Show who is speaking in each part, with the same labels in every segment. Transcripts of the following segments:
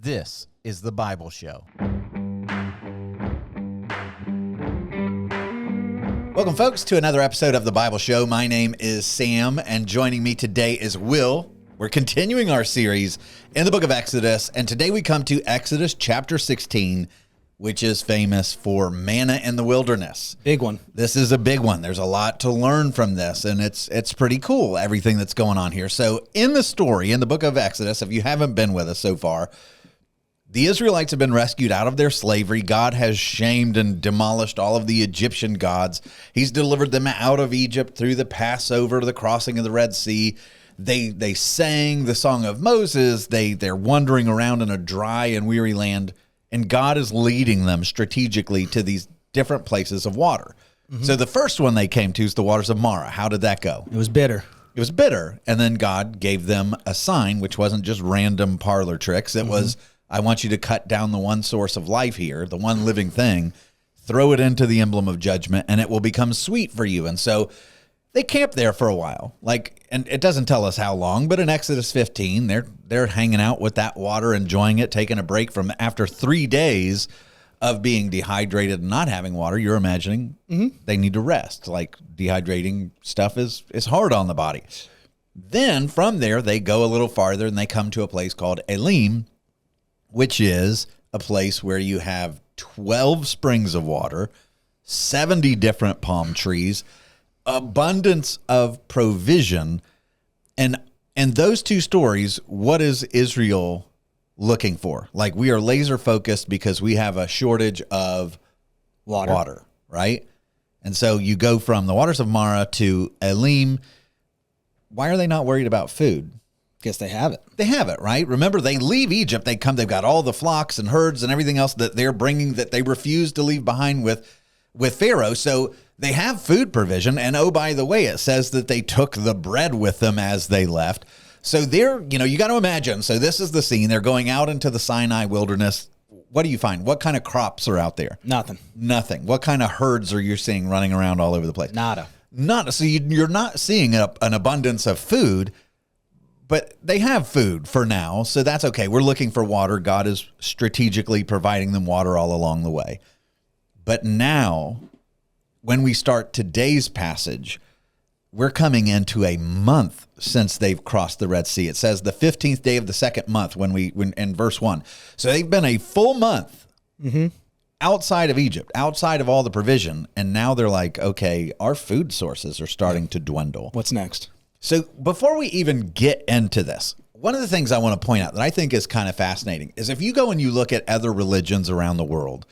Speaker 1: This is the Bible Show. Welcome, folks, to another episode of the Bible Show. My name is Sam, and joining me today is Will. We're continuing our series in the book of Exodus, and today we come to Exodus chapter 16, which is famous for manna in the wilderness.
Speaker 2: Big one.
Speaker 1: This is a big one. There's a lot to learn from this, and it's pretty cool, everything that's going on here. So in the story, in the book of Exodus, if you haven't been with us so far, the Israelites have been rescued out of their slavery. God has shamed and demolished all of the Egyptian gods. He's delivered them out of Egypt through the Passover, the crossing of the Red Sea. They sang the song of Moses. They're wandering around in a dry and weary land, and God is leading them strategically to these different places of water. Mm-hmm. So the first one they came to is the waters of Marah. How did that go?
Speaker 2: It was bitter. It
Speaker 1: was bitter, and then God gave them a sign, which wasn't just random parlor tricks. It was, I want you to cut down the one source of life here, the one living thing, throw it into the emblem of judgment, and it will become sweet for you. And so they camped there for a while. And it doesn't tell us how long, but in Exodus 15, they're hanging out with that water, enjoying it, taking a break from after 3 days of being dehydrated and not having water. You're imagining they need to rest. Like, dehydrating stuff is hard on the body. Then from there, they go a little farther and they come to a place called Elim, which is a place where you have 12 springs of water, 70 different palm trees, abundance of provision. And those two stories, what is Israel looking for? Like, we are laser focused because we have a shortage of water, right? And so you go from the waters of Marah to Elim. Why are they not worried about food?
Speaker 2: Guess they have it.
Speaker 1: They have it, right? Remember, they leave Egypt. They've got all the flocks and herds and everything else that they're bringing that they refuse to leave behind with Pharaoh. So they have food provision. And oh, by the way, it says that they took the bread with them as they left. So you got to imagine. So this is the scene. They're going out into the Sinai wilderness. What do you find? What kind of crops are out there? Nothing. What kind of herds are you seeing running around all over the place?
Speaker 2: Nada.
Speaker 1: So you're not seeing an abundance of food. But they have food for now, so that's okay. We're looking for water. God is strategically providing them water all along the way. But now, when we start today's passage, we're coming into a month since they've crossed the Red Sea. It says the 15th day of the second month when in verse 1. So they've been a full month outside of Egypt, outside of all the provision, and now they're like, okay, our food sources are starting to dwindle.
Speaker 2: What's next?
Speaker 1: So before we even get into this, one of the things I want to point out that I think is kind of fascinating is if you go and you look at other religions around the world,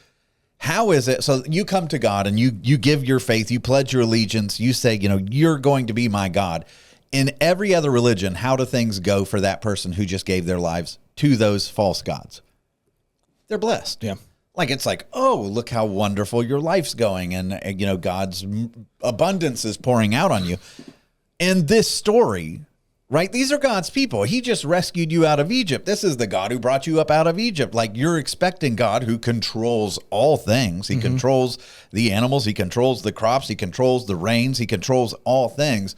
Speaker 1: how is it? So you come to God and you give your faith, you pledge your allegiance, you say, you're going to be my God. In every other religion, how do things go for that person who just gave their lives to those false gods? They're blessed.
Speaker 2: Yeah.
Speaker 1: Like, it's like, oh, look how wonderful your life's going. And, God's abundance is pouring out on you. In this story, right, these are God's people. He just rescued you out of Egypt. This is the God who brought you up out of Egypt. Like, you're expecting God who controls all things. He controls the animals. He controls the crops. He controls the rains. He controls all things.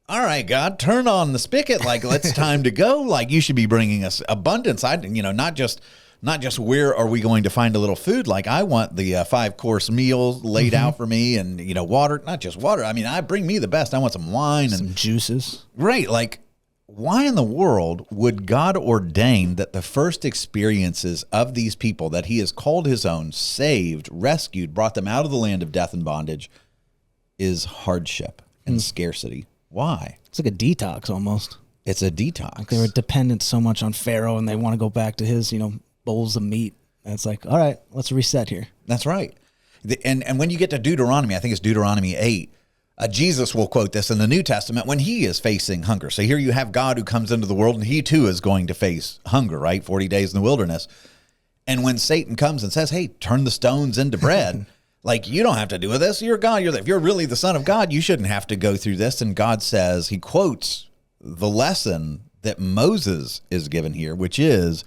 Speaker 1: All right, God, turn on the spigot. Like, it's time to go. Like, you should be bringing us abundance. Not just where are we going to find a little food? Like, I want the 5-course meal laid out for me and, water, not just water. I mean, bring me the best. I want some wine and
Speaker 2: some juices.
Speaker 1: Right. Like, why in the world would God ordain that the first experiences of these people that he has called his own, saved, rescued, brought them out of the land of death and bondage is hardship and scarcity? Why?
Speaker 2: It's like a detox almost.
Speaker 1: It's a detox.
Speaker 2: Like, they were dependent so much on Pharaoh and they want to go back to his, bowls of meat. And it's like, all right, let's reset here.
Speaker 1: That's right. And when you get to Deuteronomy, I think it's Deuteronomy 8, Jesus will quote this in the New Testament when he is facing hunger. So here you have God who comes into the world and he too is going to face hunger, right? 40 days in the wilderness. And when Satan comes and says, hey, turn the stones into bread, like, you don't have to do this. You're God. If you're really the Son of God, you shouldn't have to go through this. And God says, he quotes the lesson that Moses is given here, which is,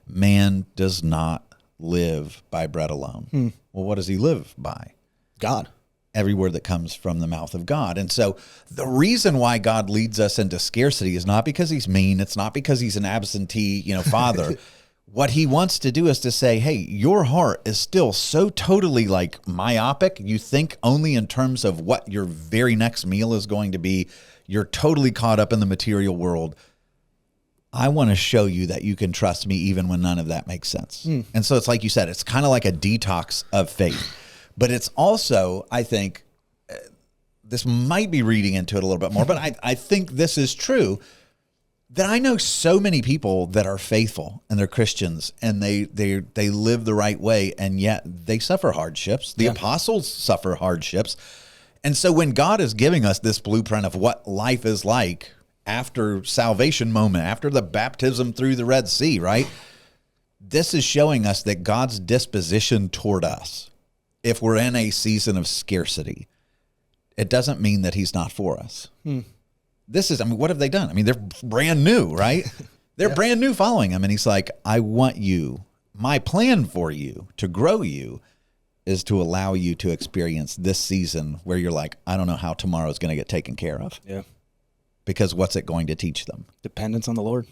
Speaker 1: man does not live by bread alone. Well, what does he live by?
Speaker 2: God.
Speaker 1: Every word that comes from the mouth of God. And so the reason why God leads us into scarcity is not because he's mean. It's not because he's an absentee, father. what he wants to do is to say, hey, your heart is still so totally like myopic. You think only in terms of what your very next meal is going to be. You're totally caught up in the material world. I want to show you that you can trust me even when none of that makes sense. And so it's like you said, it's kind of like a detox of faith. But it's also, I think, this might be reading into it a little bit more, but I think this is true, that I know so many people that are faithful and they're Christians and they live the right way, and yet they suffer hardships. The apostles suffer hardships. And so when God is giving us this blueprint of what life is like after salvation moment, after the baptism through the Red Sea, right? This is showing us that God's disposition toward us, if we're in a season of scarcity, it doesn't mean that he's not for us. This is, I mean, what have they done? I mean, they're brand new, right? They're brand new following him. And he's like, I want you, my plan for you to grow you is to allow you to experience this season where you're like, I don't know how tomorrow's going to get taken care of.
Speaker 2: Yeah.
Speaker 1: Because what's it going to teach them?
Speaker 2: Dependence on the Lord.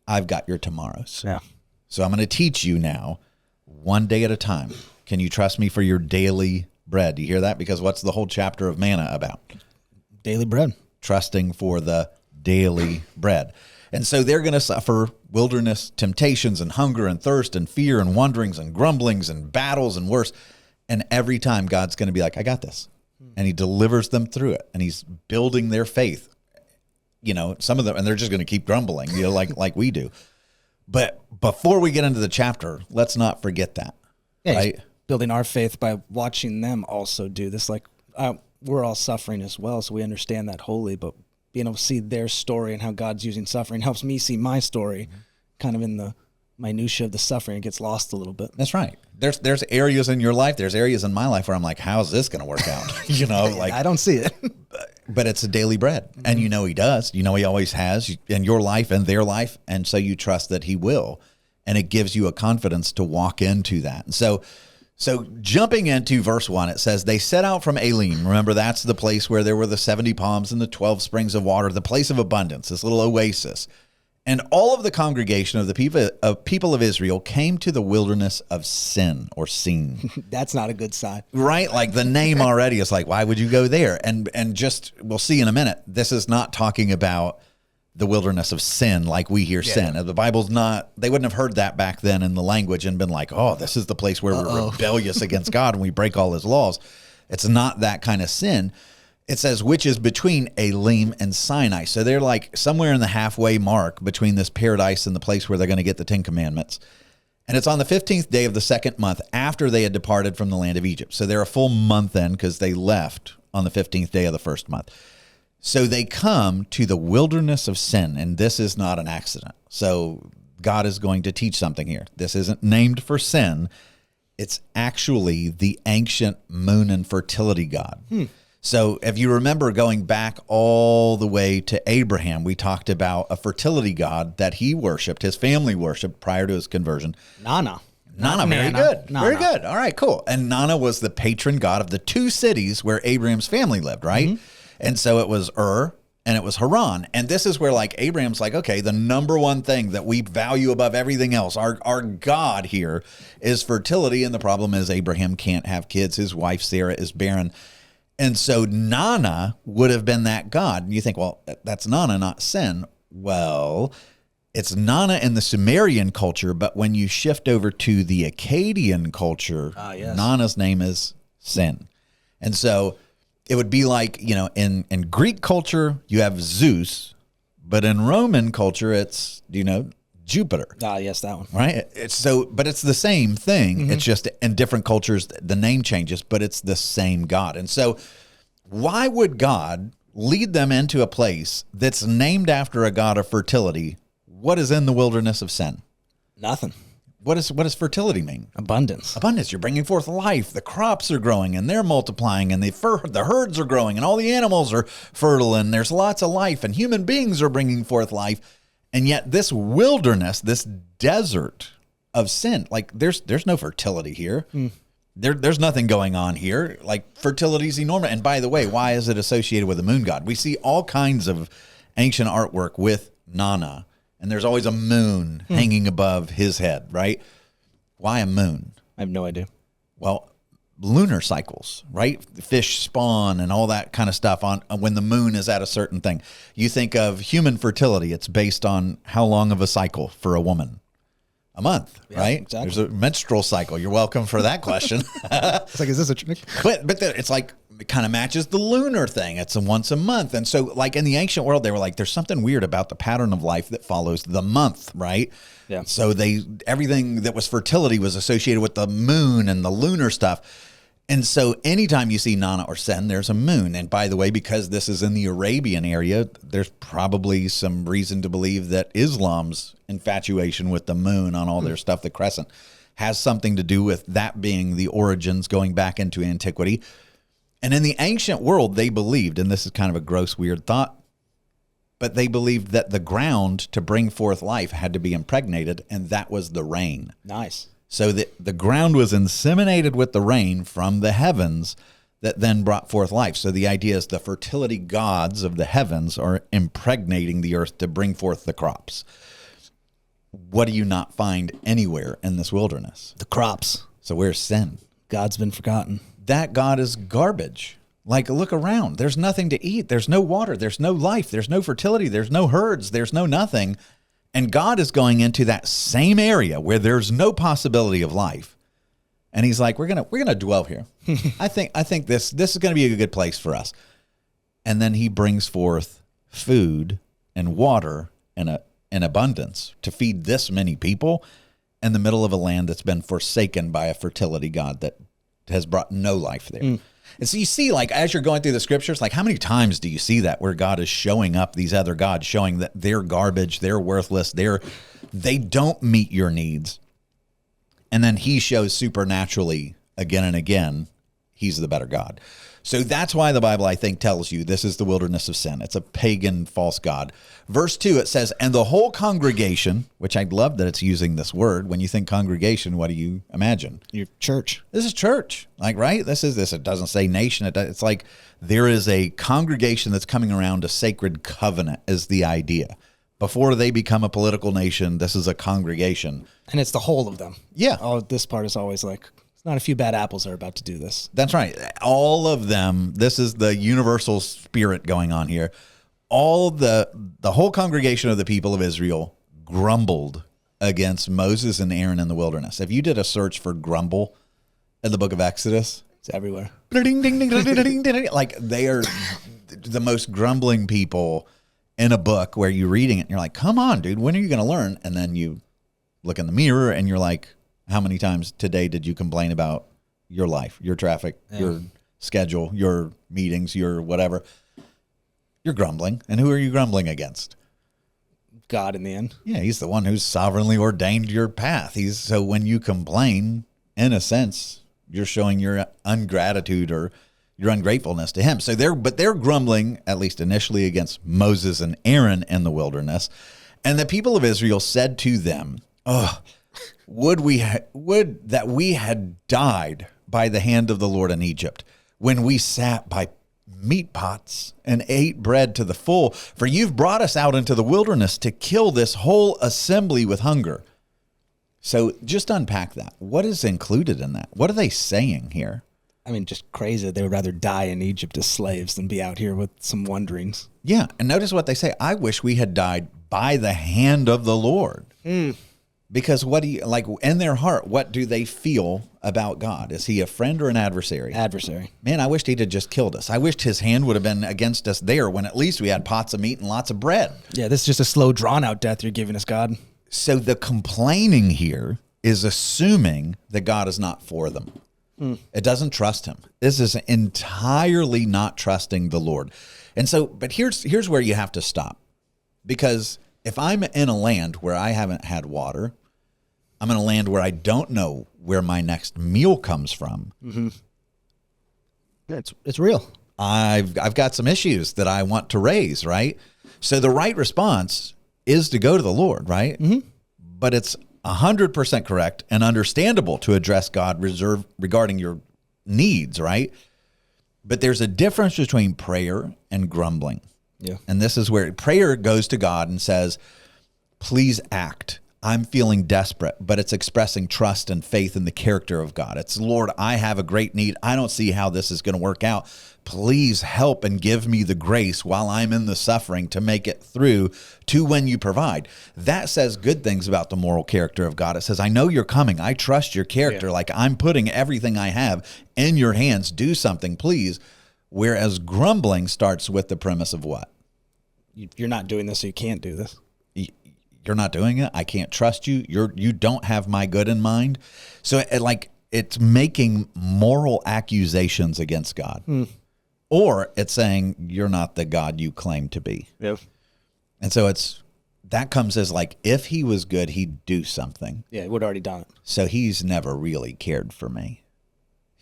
Speaker 1: I've got your tomorrows.
Speaker 2: Yeah.
Speaker 1: So I'm going to teach you now, one day at a time. Can you trust me for your daily bread? Do you hear that? Because what's the whole chapter of manna about?
Speaker 2: Daily bread.
Speaker 1: Trusting for the daily bread. And so they're going to suffer wilderness temptations and hunger and thirst and fear and wanderings and grumblings and battles and worse. And every time God's going to be like, I got this. And he delivers them through it. And he's building their faith. You know, some of them, and they're just going to keep grumbling, you know, like we do. But before we get into the chapter, let's not forget that.
Speaker 2: Yeah,
Speaker 1: right?
Speaker 2: Building our faith by watching them also do this. Like, we're all suffering as well, so we understand that wholly, but being able to see their story and how God's using suffering helps me see my story kind of in the minutia of the suffering. It gets lost a little bit.
Speaker 1: That's right. There's areas in your life, there's areas in my life where I'm like, how's this going to work out? You know, like
Speaker 2: I don't see it.
Speaker 1: But it's a daily bread. And you know he does. You know he always has in your life and their life. And so you trust that he will. And it gives you a confidence to walk into that. And so jumping into verse 1, it says, they set out from Elim. Remember, that's the place where there were the 70 palms and the 12 springs of water, the place of abundance, this little oasis. And all of the congregation of the people of Israel came to the wilderness of Sin or Sin.
Speaker 2: That's not a good sign.
Speaker 1: Right? Like the name already is like, why would you go there? And just, we'll see in a minute, this is not talking about the wilderness of sin like we hear sin. The Bible's not, they wouldn't have heard that back then in the language and been like, oh, this is the place where we're rebellious against God and we break all his laws. It's not that kind of sin. It says, which is between Elim and Sinai. So they're like somewhere in the halfway mark between this paradise and the place where they're going to get the 10 Commandments. And it's on the 15th day of the second month after they had departed from the land of Egypt. So they're a full month in because they left on the 15th day of the first month. So they come to the wilderness of Sin, and this is not an accident. So God is going to teach something here. This isn't named for sin. It's actually the ancient moon and fertility god. So if you remember going back all the way to Abraham, we talked about a fertility god that he worshiped, his family worshiped prior to his conversion.
Speaker 2: Nana,
Speaker 1: very good. Very good. All right, cool. And Nana was the patron god of the two cities where Abraham's family lived, right? And so it was and it was Haran. And this is where like Abraham's like, okay, the number one thing that we value above everything else, our God here is fertility. And the problem is Abraham can't have kids. His wife, Sarah, is barren. And so Nana would have been that god. And you think, well, that's Nana, not Sin. Well, it's Nana in the Sumerian culture, but when you shift over to the Akkadian culture, Nana's name is Sin. And so it would be like, you know, in Greek culture, you have Zeus, but in Roman culture, it's, you know, Jupiter.
Speaker 2: Yes, that one.
Speaker 1: Right? But it's the same thing. It's just in different cultures, the name changes, but it's the same God. And so why would God lead them into a place that's named after a god of fertility? What is in the wilderness of Sin?
Speaker 2: Nothing.
Speaker 1: What does fertility mean?
Speaker 2: Abundance.
Speaker 1: Abundance. You're bringing forth life. The crops are growing and they're multiplying and the herds are growing and all the animals are fertile and there's lots of life and human beings are bringing forth life. And yet this wilderness, this desert of sin, like there's no fertility here. There's nothing going on here. Like fertility is enormous. And by the way, why is it associated with the moon god? We see all kinds of ancient artwork with Nana and there's always a moon hanging above his head, right? Why a moon?
Speaker 2: I have no idea.
Speaker 1: Well, lunar cycles, right? Fish spawn and all that kind of stuff on when the moon is at a certain thing. You think of human fertility, it's based on how long of a cycle for a woman? A month, right?
Speaker 2: Exactly.
Speaker 1: There's a menstrual cycle. You're welcome for that question.
Speaker 2: It's like, is this a trick?
Speaker 1: But it's like, it kind of matches the lunar thing. It's once a month. And so like in the ancient world, they were like, there's something weird about the pattern of life that follows the month, right?
Speaker 2: Yeah.
Speaker 1: So everything that was fertility was associated with the moon and the lunar stuff. And so anytime you see Nana or Sen, there's a moon. And by the way, because this is in the Arabian area, there's probably some reason to believe that Islam's infatuation with the moon on all their stuff, the crescent, has something to do with that being the origins going back into antiquity. And in the ancient world, they believed, and this is kind of a gross, weird thought, but they believed that the ground to bring forth life had to be impregnated, and that was the rain.
Speaker 2: Nice.
Speaker 1: So that the ground was inseminated with the rain from the heavens that then brought forth life. So the idea is the fertility gods of the heavens are impregnating the earth to bring forth the crops. What do you not find anywhere in this wilderness?
Speaker 2: The crops.
Speaker 1: So where's sin?
Speaker 2: God's been forgotten.
Speaker 1: That God is garbage. Like, look around. There's nothing to eat. There's no water. There's no life. There's no fertility. There's no herds. There's no nothing. And God is going into that same area where there's no possibility of life. And he's like, we're gonna dwell here. I think this is gonna be a good place for us. And then he brings forth food and water in abundance to feed this many people in the middle of a land that's been forsaken by a fertility god that has brought no life there. And so you see, like, as you're going through the scriptures, like, how many times do you see that where God is showing up these other gods, showing that they're garbage, they're worthless, they don't meet your needs. And then he shows supernaturally again and again, he's the better God. So that's why the Bible, I think, tells you this is the wilderness of sin. It's a pagan false god. Verse 2, it says, and the whole congregation, which I love that it's using this word. When you think congregation, what do you imagine?
Speaker 2: Your church.
Speaker 1: This is church, like, right? This. It doesn't say nation. It's like there is a congregation that's coming around a sacred covenant is the idea. Before they become a political nation, this is a congregation.
Speaker 2: And it's the whole of them.
Speaker 1: Yeah.
Speaker 2: Oh, this part is always like, it's not a few bad apples are about to do this.
Speaker 1: That's right. All of them. This is the universal spirit going on here. All the whole congregation of the people of Israel grumbled against Moses and Aaron in the wilderness. If you did a search for grumble in the book of Exodus,
Speaker 2: It's everywhere.
Speaker 1: like, they are the most grumbling people in a book where you're reading it and you're like, come on, dude, when are you going to learn? And then you look in the mirror and you're like, how many times today did you complain about your life, your traffic, your schedule, your meetings, your whatever? You're grumbling. And who are you grumbling against?
Speaker 2: God in the end.
Speaker 1: Yeah, he's the one who's sovereignly ordained your path. So when you complain, in a sense, you're showing your ungratitude or your ungratefulness to him. So they're grumbling, at least initially, against Moses and Aaron in the wilderness. And the people of Israel said to them, oh, would that we had died by the hand of the Lord in Egypt, when we sat by meat pots and ate bread to the full, for you've brought us out into the wilderness to kill this whole assembly with hunger. So just unpack that. What is included in that? What are they saying here?
Speaker 2: I mean, just crazy. They would rather die in Egypt as slaves than be out here with some wanderings.
Speaker 1: Yeah, and notice what they say. I wish we had died by the hand of the Lord. Because what do you, like, in their heart, what do they feel about God? Is he a friend or an adversary?
Speaker 2: Adversary.
Speaker 1: Man, I wished he'd have just killed us. I wished his hand would have been against us there when at least we had pots of meat and lots of bread.
Speaker 2: Yeah, this is just a slow, drawn-out death you're giving us, God.
Speaker 1: So the complaining here is assuming that God is not for them. It doesn't trust him. This is entirely not trusting the Lord. And so, but here's where you have to stop. Because if I'm in a land where I haven't had water, I'm in a land where I don't know where my next meal comes from.
Speaker 2: It's real.
Speaker 1: I've got some issues that I want to raise, right? So the right response is to go to the Lord, right? But it's 100% correct and understandable to address God regarding your needs, right? But there's a difference between prayer and grumbling.
Speaker 2: Yeah.
Speaker 1: And this is where prayer goes to God and says, please act. I'm feeling desperate, but it's expressing trust and faith in the character of God. It's, Lord, I have a great need. I don't see how this is going to work out. Please help and give me the grace while I'm in the suffering to make it through to when you provide. That says good things about the moral character of God. It says, I know you're coming. I trust your character.
Speaker 2: Yeah.
Speaker 1: Like, I'm putting everything I have in your hands. Do something, please. Whereas grumbling starts with the premise of what?
Speaker 2: You're not doing this, so you can't do this.
Speaker 1: You're not doing it. I can't trust you. You don't have my good in mind. So it's making moral accusations against God. Or it's saying you're not the God you claim to be.
Speaker 2: Yep.
Speaker 1: And so that comes as like, if he was good, he'd do something.
Speaker 2: Yeah, he would have already done it.
Speaker 1: So he's never really cared for me.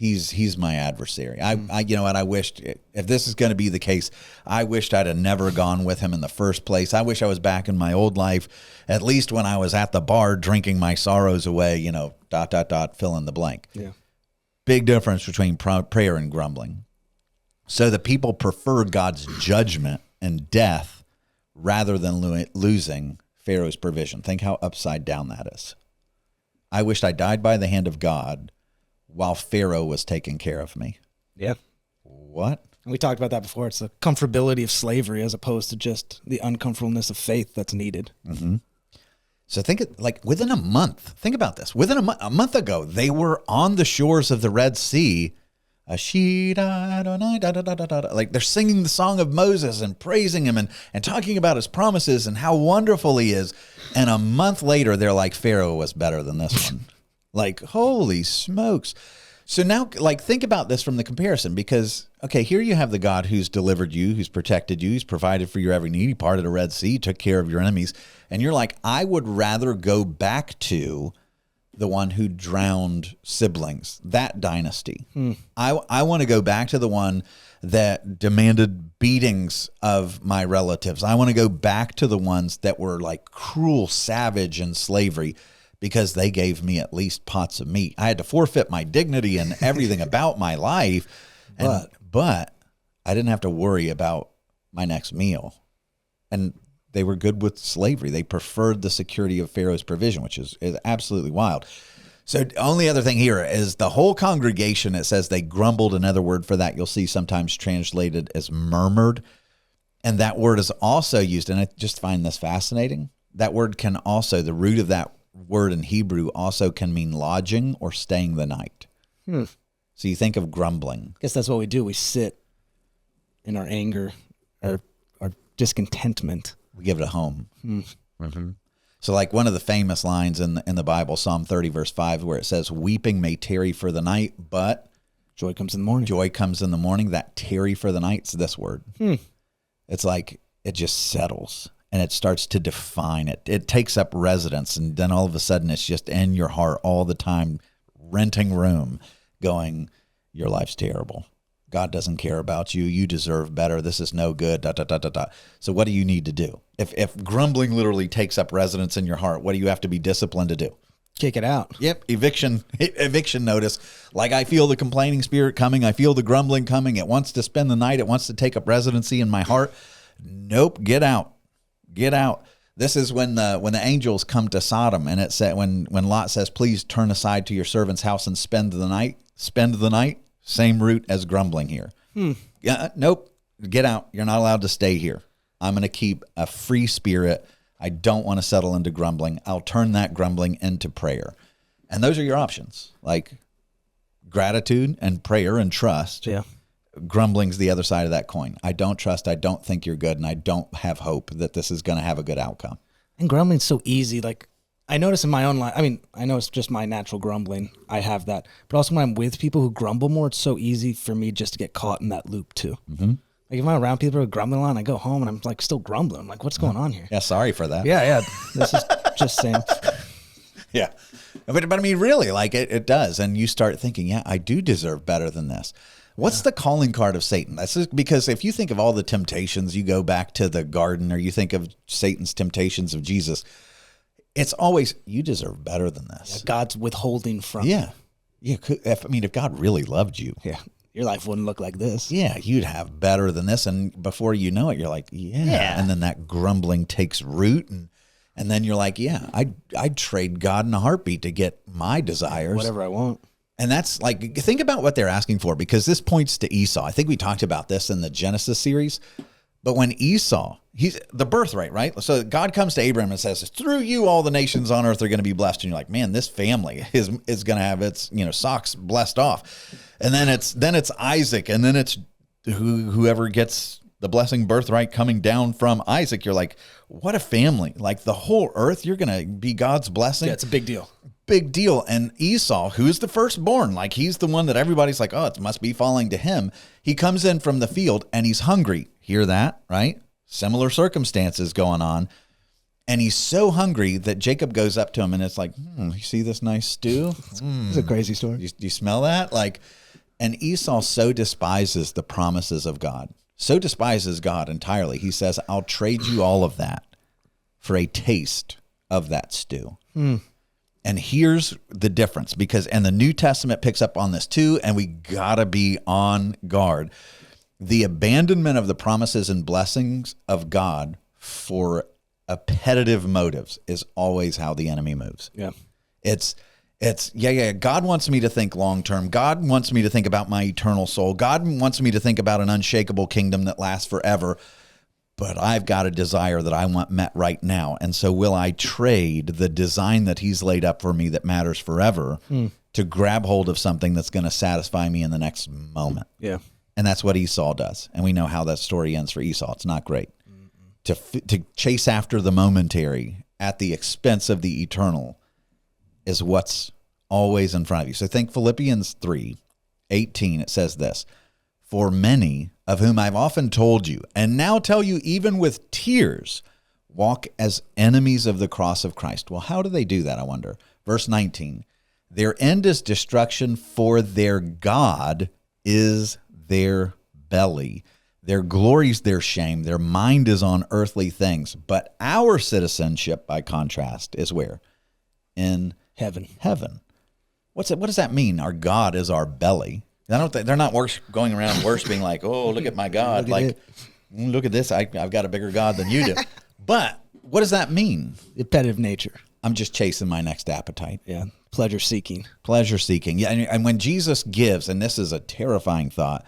Speaker 1: He's my adversary. I you know what, I wished, if this is going to be the case, I wished I'd have never gone with him in the first place. I wish I was back in my old life, at least when I was at the bar drinking my sorrows away, fill in the blank.
Speaker 2: Yeah.
Speaker 1: Big difference between prayer and grumbling. So the people prefer God's judgment and death rather than losing Pharaoh's provision. Think how upside down that is. I wished I died by the hand of God while Pharaoh was taking care of me.
Speaker 2: Yeah.
Speaker 1: What?
Speaker 2: And we talked about that before. It's the comfortability of slavery as opposed to just the uncomfortableness of faith that's needed.
Speaker 1: Mm-hmm. So within a month, think about this. Within a month ago, they were on the shores of the Red Sea. Like they're singing the song of Moses and praising him and talking about his promises and how wonderful he is. And a month later, they're like, Pharaoh was better than this one. Like, holy smokes. So now, think about this from the comparison, because, okay, here you have the God who's delivered you, who's protected you, who's provided for your every need. He parted the Red Sea, took care of your enemies. And you're like, I would rather go back to the one who drowned siblings, that dynasty. I want to go back to the one that demanded beatings of my relatives. I want to go back to the ones that were like cruel, savage in slavery, because they gave me at least pots of meat. I had to forfeit my dignity and everything about my life, but I didn't have to worry about my next meal. And they were good with slavery. They preferred the security of Pharaoh's provision, which is absolutely wild. So the only other thing here is the whole congregation, it says they grumbled. Another word for that you'll see sometimes translated as murmured. And that word is also used, and I just find this fascinating. That word can also, the root of that word in Hebrew also can mean lodging or staying the night. So you think of grumbling.
Speaker 2: I guess that's what we do. We sit in our anger, our discontentment.
Speaker 1: We give it a home. Mm-hmm. So like one of the famous lines in the Bible, Psalm 30, verse 5, where it says, weeping may tarry for the night, but
Speaker 2: joy comes in the morning.
Speaker 1: Joy comes in the morning. That tarry for the night's this word. It's like it just settles. And it starts to define it. It takes up residence, and then all of a sudden it's just in your heart all the time, renting room, going, your life's terrible. God doesn't care about you. You deserve better. This is no good. So what do you need to do? If grumbling literally takes up residence in your heart, what do you have to be disciplined to do?
Speaker 2: Kick it out.
Speaker 1: Yep. Eviction notice. Like, I feel the complaining spirit coming. I feel the grumbling coming. It wants to spend the night. It wants to take up residency in my heart. Nope. Get out. Get out. This is when the angels come to Sodom, and it said when Lot says, please turn aside to your servant's house and spend the night. Same root as grumbling here. Nope. Get out. You're not allowed to stay here. I'm going to keep a free spirit. I don't want to settle into grumbling. I'll turn that grumbling into prayer. And those are your options, like gratitude and prayer and trust.
Speaker 2: Yeah.
Speaker 1: Grumbling's the other side of that coin. I don't trust, I don't think you're good, and I don't have hope that this is going to have a good outcome.
Speaker 2: And grumbling's so easy. Like, I notice in my own life, I mean, I know it's just my natural grumbling. I have that. But also when I'm with people who grumble more, it's so easy for me just to get caught in that loop too. Mm-hmm. Like if I'm around people who are grumbling a lot, and I go home and I'm like still grumbling. I'm like, what's going on here?
Speaker 1: Yeah, sorry for that.
Speaker 2: Yeah. This is just saying.
Speaker 1: Yeah. But I mean, really, like it does. And you start thinking, yeah, I do deserve better than this. What's the calling card of Satan? That's just because if you think of all the temptations, you go back to the garden, or you think of Satan's temptations of Jesus, it's always, you deserve better than this.
Speaker 2: Yeah, God's withholding from you.
Speaker 1: Yeah. If God really loved you.
Speaker 2: Yeah. Your life wouldn't look like this.
Speaker 1: Yeah, you'd have better than this. And before you know it, you're like, yeah. And then that grumbling takes root, and And then you're like, yeah, I'd trade God in a heartbeat to get my desires.
Speaker 2: Whatever I want.
Speaker 1: And that's like, think about what they're asking for, because this points to Esau. I think we talked about this in the Genesis series. But when Esau, he's the birthright, right? So God comes to Abraham and says, through you, all the nations on earth are going to be blessed. And you're like, man, this family is going to have its, socks blessed off. And then it's Isaac. And then it's whoever gets the blessing birthright coming down from Isaac. You're like, what a family. Like the whole earth, you're going to be God's blessing.
Speaker 2: Yeah, it's a big deal.
Speaker 1: Big deal. And Esau, who's the firstborn, like he's the one that everybody's like, oh, it must be falling to him. He comes in from the field and he's hungry. Hear that, right? Similar circumstances going on. And he's so hungry that Jacob goes up to him and it's like, you see this nice stew?
Speaker 2: It's a crazy story.
Speaker 1: Do you smell that? And Esau so despises the promises of God, so despises God entirely. He says, I'll trade you all of that for a taste of that stew. And here's the difference, and the New Testament picks up on this too, and we gotta be on guard. The abandonment of the promises and blessings of God for appetitive motives is always how the enemy moves.
Speaker 2: Yeah.
Speaker 1: It's God wants me to think long term. God wants me to think about my eternal soul. God wants me to think about an unshakable kingdom that lasts forever. But I've got a desire that I want met right now. And so will I trade the design that he's laid up for me that matters forever to grab hold of something that's going to satisfy me in the next moment?
Speaker 2: Yeah.
Speaker 1: And that's what Esau does. And we know how that story ends for Esau. It's not great. To chase after the momentary at the expense of the eternal is what's always in front of you. So think Philippians 3:18. It says this, for many of whom I've often told you, and now tell you even with tears, walk as enemies of the cross of Christ. Well, how do they do that, I wonder? Verse 19, their end is destruction, for their God is their belly. Their glory's their shame. Their mind is on earthly things. But our citizenship, by contrast, is where? In
Speaker 2: heaven.
Speaker 1: What does that mean? Our God is our belly. I don't think they're not going around worshiping like, oh, look at my God. Look at this. I've got a bigger God than you do. But what does that mean?
Speaker 2: Repetitive nature.
Speaker 1: I'm just chasing my next appetite.
Speaker 2: Yeah. Pleasure seeking.
Speaker 1: Yeah. And when Jesus gives, and this is a terrifying thought,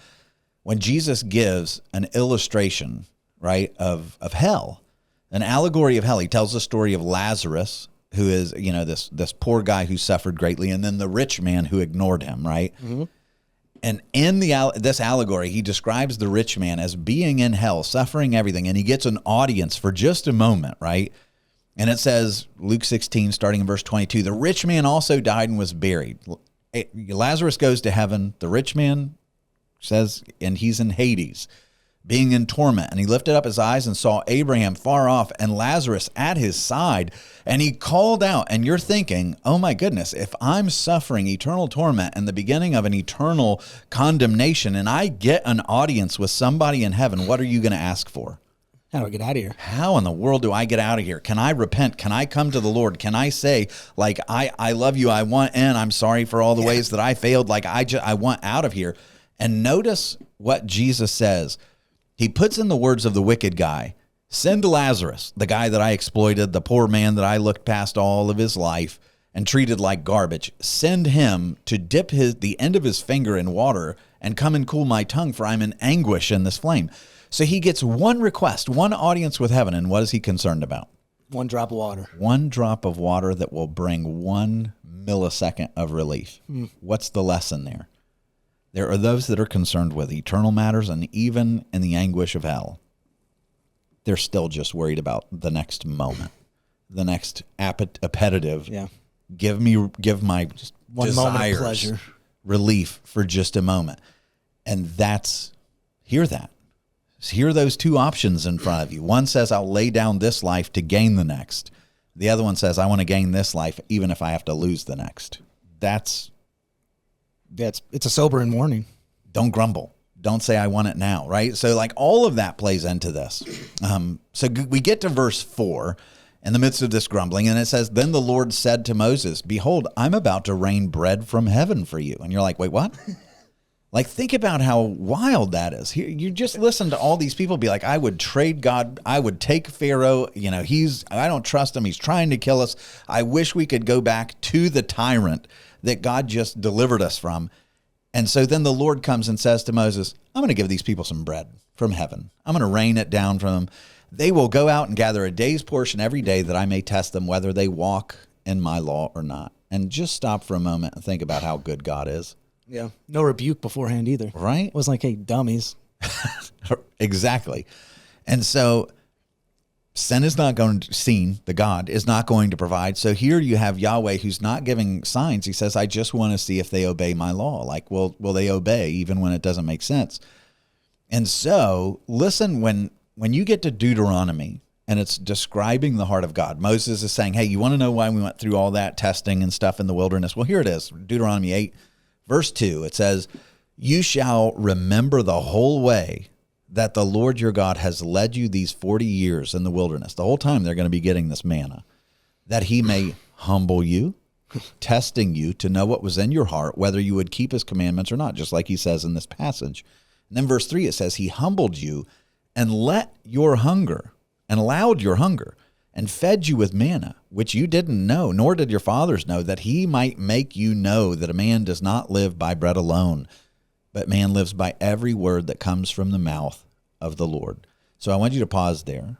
Speaker 1: when Jesus gives an illustration, right, of hell, an allegory of hell, he tells the story of Lazarus, who is, this poor guy who suffered greatly, and then the rich man who ignored him, right? Mm-hmm. And in this allegory, he describes the rich man as being in hell, suffering everything, and he gets an audience for just a moment, right? And it says, Luke 16, starting in verse 22, the rich man also died and was buried. Lazarus goes to heaven. The rich man says, and he's in Hades, being in torment. And he lifted up his eyes and saw Abraham far off and Lazarus at his side. And he called out, and you're thinking, oh my goodness, if I'm suffering eternal torment and the beginning of an eternal condemnation, and I get an audience with somebody in heaven, what are you going to ask for?
Speaker 2: How do I get out of here?
Speaker 1: How in the world do I get out of here? Can I repent? Can I come to the Lord? Can I say, like, I love you, I want in, I'm sorry for all the ways that I failed, like I want out of here. And notice what Jesus says. He puts in the words of the wicked guy, send Lazarus, the guy that I exploited, the poor man that I looked past all of his life and treated like garbage. Send him to dip the end of his finger in water and come and cool my tongue, for I'm in anguish in this flame. So he gets one request, one audience with heaven, and what is he concerned about?
Speaker 2: One drop of water.
Speaker 1: One drop of water that will bring 1 millisecond of relief. What's the lesson there? There are those that are concerned with eternal matters, and even in the anguish of hell, they're still just worried about the next moment, the next appetitive. Yeah. Give my just
Speaker 2: one
Speaker 1: desires,
Speaker 2: moment of pleasure,
Speaker 1: relief for just a moment. And hear those two options in front of you. One says, I'll lay down this life to gain the next. The other one says, I want to gain this life even if I have to lose the next.
Speaker 2: It's a sobering warning.
Speaker 1: Don't grumble. Don't say I want it now, right? So like all of that plays into this. So we get to verse 4 in the midst of this grumbling, and it says, then the Lord said to Moses, behold, I'm about to rain bread from heaven for you. And you're like, wait, what? Like, think about how wild that is. You just listen to all these people be like, I would trade God. I would take Pharaoh. I don't trust him. He's trying to kill us. I wish we could go back to the tyrant that God just delivered us from. And so then the Lord comes and says to Moses, I'm going to give these people some bread from heaven. I'm going to rain it down from them. They will go out and gather a day's portion every day that I may test them whether they walk in my law or not. And just stop for a moment and think about how good God is.
Speaker 2: Yeah. No rebuke beforehand either.
Speaker 1: Right?
Speaker 2: It was like, hey, dummies.
Speaker 1: Exactly. And so sin is not going to, the God is not going to provide. So here you have Yahweh who's not giving signs. He says, I just want to see if they obey my law. Like, will they obey even when it doesn't make sense? And so listen, when you get to Deuteronomy and it's describing the heart of God, Moses is saying, hey, you want to know why we went through all that testing and stuff in the wilderness? Well, here it is. Deuteronomy 8, verse 2, it says, you shall remember the whole way that the Lord your God has led you these 40 years in the wilderness. The whole time they're going to be getting this manna, that he may humble you, testing you to know what was in your heart, whether you would keep his commandments or not, just like he says in this passage. And then verse 3, it says, he humbled you and let your hunger and allowed your hunger and fed you with manna, which you didn't know, nor did your fathers know, that he might make you know that a man does not live by bread alone, but man lives by every word that comes from the mouth of the Lord. So I want you to pause there.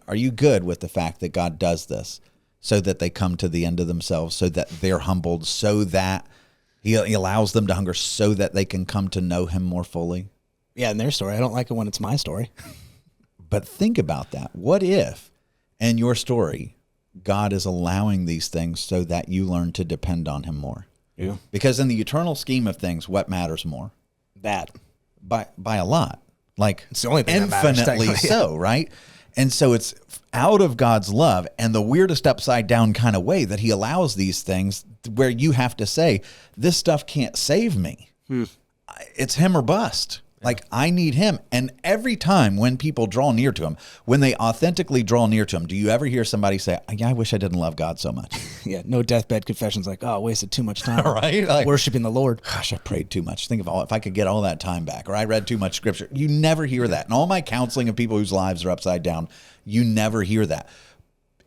Speaker 1: Are you good with the fact that God does this so that they come to the end of themselves, so that they're humbled, so that he allows them to hunger, so that they can come to know him more fully?
Speaker 2: Yeah, in their story. I don't like it when it's my story.
Speaker 1: But think about that. What if in your story, God is allowing these things so that you learn to depend on him more?
Speaker 2: Yeah.
Speaker 1: Because in the eternal scheme of things, what matters more?
Speaker 2: That.
Speaker 1: By a lot. Like,
Speaker 2: it's the only thing
Speaker 1: infinitely
Speaker 2: that matters,
Speaker 1: so, right? And so it's out of God's love and the weirdest upside down kind of way that he allows these things where you have to say, this stuff can't save me. It's him or bust. Like, I need him. And every time when people draw near to him, when they authentically draw near to him, do you ever hear somebody say, yeah, I wish I didn't love God so much?
Speaker 2: Yeah, no deathbed confessions like, oh, I wasted too much time
Speaker 1: right? Like,
Speaker 2: worshiping the Lord.
Speaker 1: Gosh, I prayed too much. Think of if I could get all that time back, or I read too much scripture. You never hear that. And all my counseling of people whose lives are upside down, you never hear that.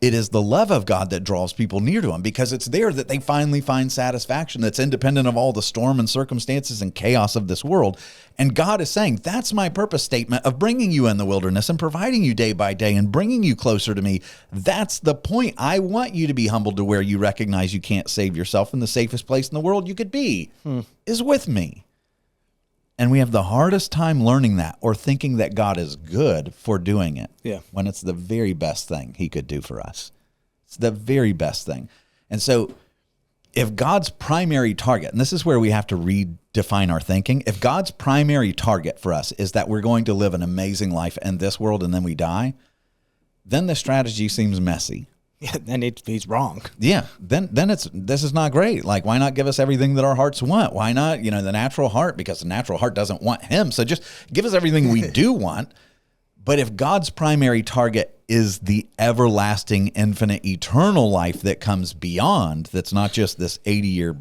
Speaker 1: It is the love of God that draws people near to him, because it's there that they finally find satisfaction that's independent of all the storm and circumstances and chaos of this world. And God is saying, that's my purpose statement of bringing you in the wilderness and providing you day by day and bringing you closer to me. That's the point. I want you to be humbled to where you recognize you can't save yourself, and the safest place in the world you could be is with me. And we have the hardest time learning that, or thinking that God is good for doing it.
Speaker 2: Yeah.
Speaker 1: When it's the very best thing he could do for us. It's the very best thing. And so if God's primary target, and this is where we have to redefine our thinking, if God's primary target for us is that we're going to live an amazing life in this world and then we die, then the strategy seems messy.
Speaker 2: Yeah, then he's wrong.
Speaker 1: Yeah, then this is not great. Like, why not give us everything that our hearts want? Why not, the natural heart? Because the natural heart doesn't want him. So just give us everything we do want. But if God's primary target is the everlasting, infinite, eternal life that comes beyond, that's not just this 80-year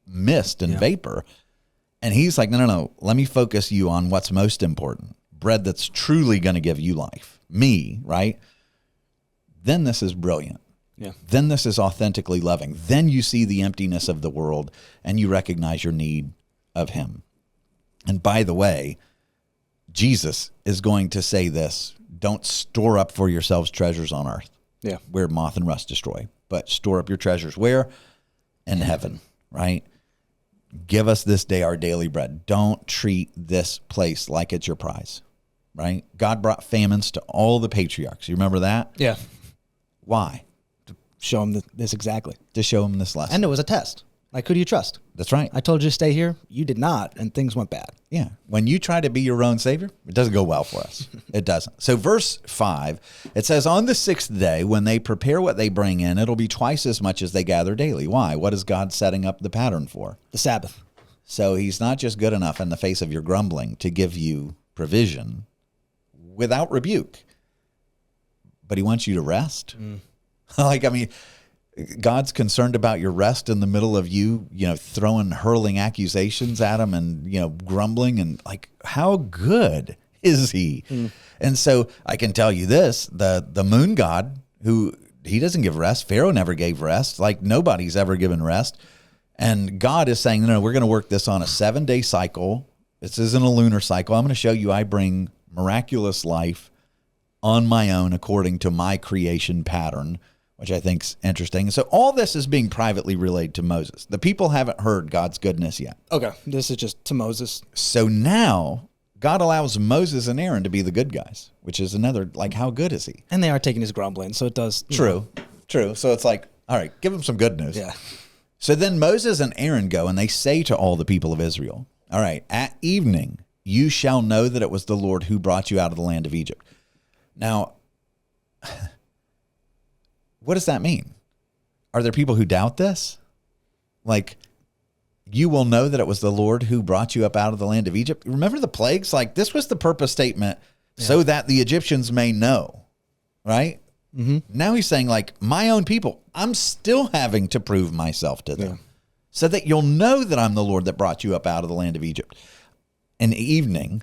Speaker 1: mist and vapor, and he's like, no, let me focus you on what's most important, bread that's truly going to give you life, me, right? Then this is brilliant.
Speaker 2: Yeah.
Speaker 1: Then this is authentically loving. Then you see the emptiness of the world and you recognize your need of him. And by the way, Jesus is going to say this: don't store up for yourselves treasures on earth, where moth and rust destroy, but store up your treasures where? In heaven, right? Give us this day our daily bread. Don't treat this place like it's your prize, right? God brought famines to all the patriarchs. You remember that?
Speaker 2: Yeah.
Speaker 1: Why?
Speaker 2: To show him this exactly.
Speaker 1: To show him this lesson.
Speaker 2: And it was a test. Like, who do you trust?
Speaker 1: That's right.
Speaker 2: I told you to stay here. You did not, and things went bad.
Speaker 1: Yeah. When you try to be your own savior, it doesn't go well for us. It doesn't. So verse 5, it says, on the sixth day, when they prepare what they bring in, it'll be twice as much as they gather daily. Why? What is God setting up the pattern for?
Speaker 2: The Sabbath.
Speaker 1: So he's not just good enough in the face of your grumbling to give you provision without rebuke, but he wants you to rest. God's concerned about your rest in the middle of you know, hurling accusations at him and, you know, grumbling, and like, how good is he? And so I can tell you this, the moon god, who he doesn't give rest. Pharaoh never gave rest. Like, nobody's ever given rest. And God is saying, no, we're going to work this on a 7-day cycle. This isn't a lunar cycle. I'm going to show you I bring miraculous life on my own according to my creation pattern, which I think's interesting. So all this is being privately relayed to Moses. The people haven't heard God's goodness yet.
Speaker 2: Okay, this is just to Moses.
Speaker 1: So now God allows Moses and Aaron to be the good guys, which is another, like, how good is he?
Speaker 2: And they are taking his grumbling, so it does.
Speaker 1: True. So it's like, all right, give him some good news.
Speaker 2: Yeah.
Speaker 1: So then Moses and Aaron go, and they say to all the people of Israel, all right, at evening, you shall know that it was the Lord who brought you out of the land of Egypt. Now, what does that mean? Are there people who doubt this? Like, you will know that it was the Lord who brought you up out of the land of Egypt. Remember the plagues? Like, this was the purpose statement, so that the Egyptians may know, right? Mm-hmm. Now he's saying, like, my own people, I'm still having to prove myself to them, so that you'll know that I'm the Lord that brought you up out of the land of Egypt. In the evening,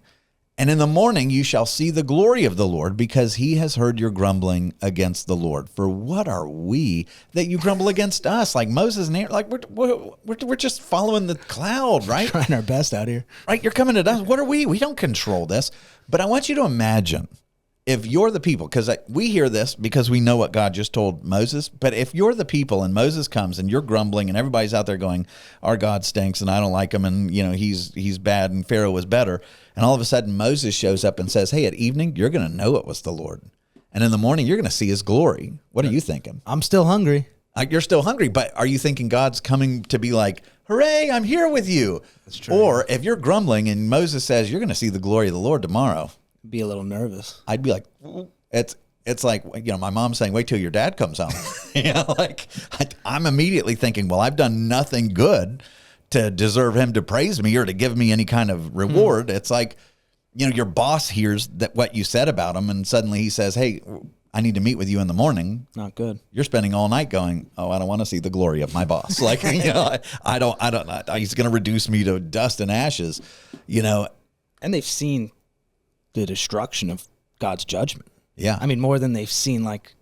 Speaker 1: and in the morning you shall see the glory of the Lord, because he has heard your grumbling against the Lord. For what are we that you grumble against us? Like Moses and Aaron, like we're just following the cloud, right?
Speaker 2: Trying our best out here.
Speaker 1: Right, you're coming to us. What are we? We don't control this. But I want you to imagine, if you're the people, because we hear this because we know what God just told Moses, but if you're the people and Moses comes and you're grumbling and everybody's out there going, our God stinks and I don't like him, and you know he's bad and Pharaoh was better, and all of a sudden Moses shows up and says, hey, at evening you're going to know it was the Lord, and in the morning you're going to see his glory. What are you thinking?
Speaker 2: I'm still hungry.
Speaker 1: You're still hungry, but are you thinking God's coming to be like, hooray, I'm here with you?
Speaker 2: That's true.
Speaker 1: Or if you're grumbling and Moses says you're going to see the glory of the Lord tomorrow,
Speaker 2: Be a little nervous.
Speaker 1: I'd be like, it's like, you know, my mom saying, wait till your dad comes home. You know, like I'm immediately thinking, well, I've done nothing good to deserve him to praise me or to give me any kind of reward. It's like, you know, your boss hears that what you said about him, and suddenly he says, hey, I need to meet with you in the morning.
Speaker 2: Not good.
Speaker 1: You're spending all night going, oh, I don't want to see the glory of my boss. Like, you know, I don't, he's going to reduce me to dust and ashes, you know.
Speaker 2: And they've seen the destruction of God's judgment.
Speaker 1: Yeah.
Speaker 2: I mean, more than they've seen, like,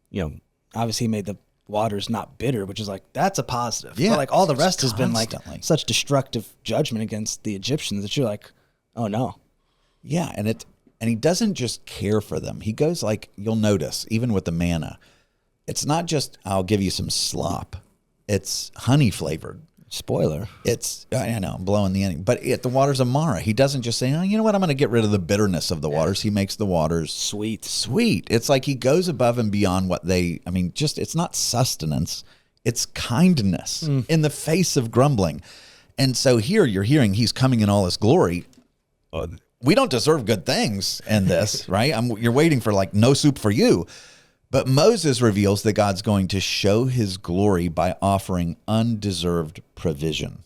Speaker 2: you know, obviously he made the waters not bitter, which is like, that's a positive.
Speaker 1: Yeah.
Speaker 2: But like all the rest has been
Speaker 1: Constantly.
Speaker 2: like such destructive judgment against the Egyptians that you're like, oh no.
Speaker 1: Yeah. And he doesn't just care for them. He goes, like, you'll notice, even with the manna, it's not just, I'll give you some slop. It's honey flavored.
Speaker 2: Spoiler.
Speaker 1: It's, I know, I'm blowing the ending, but the waters of Mara. He doesn't just say, oh, you know what, I'm going to get rid of the bitterness of the waters. He makes the waters sweet. It's like he goes above and beyond what it's not sustenance. It's kindness in the face of grumbling. And so here you're hearing he's coming in all his glory. We don't deserve good things in this, right? You're waiting for like no soup for you. But Moses reveals that God's going to show his glory by offering undeserved provision.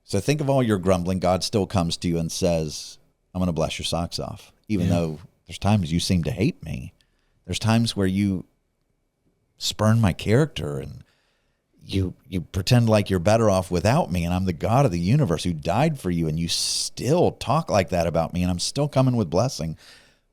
Speaker 1: So think of all your grumbling. God still comes to you and says, I'm going to bless your socks off, even though there's times you seem to hate me. There's times where you spurn my character and you pretend like you're better off without me, and I'm the God of the universe who died for you, and you still talk like that about me, and I'm still coming with blessing.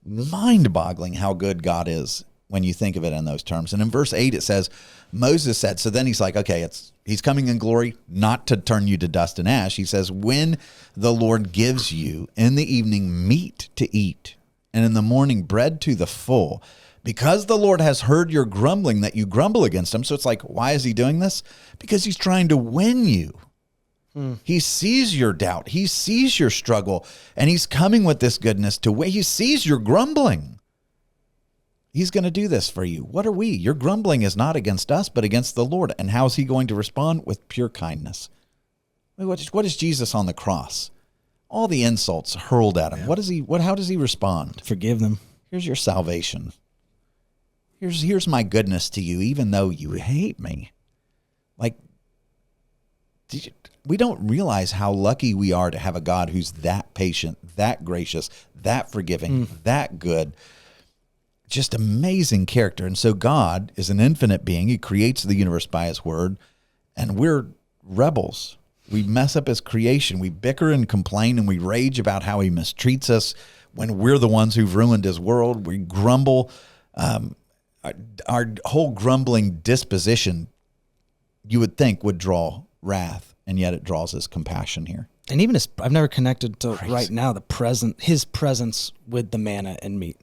Speaker 1: Mind-boggling how good God is when you think of it in those terms. And in verse 8 it says, Moses said, so then he's like, okay, he's coming in glory, not to turn you to dust and ash. He says, when the Lord gives you in the evening meat to eat, and in the morning bread to the full, because the Lord has heard your grumbling that you grumble against him. So it's like, why is he doing this? Because he's trying to win you. He sees your doubt. He sees your struggle, and he's coming with this goodness to win. He sees your grumbling. He's going to do this for you. What are we? Your grumbling is not against us, but against the Lord. And how is he going to respond? With pure kindness. What is Jesus on the cross? All the insults hurled at him. Yeah. How does he respond?
Speaker 2: Forgive them.
Speaker 1: Here's your salvation. Here's my goodness to you, even though you hate me. Like, we don't realize how lucky we are to have a God who's that patient, that gracious, that forgiving, that good. just amazing character. And so God is an infinite being. He creates the universe by his word, and we're rebels. We mess up his creation. We bicker and complain, and we rage about how he mistreats us when we're the ones who've ruined his world. We grumble. Our whole grumbling disposition, you would think, would draw wrath, and yet it draws his compassion here.
Speaker 2: And even I've never connected to right now his presence with the manna and meat.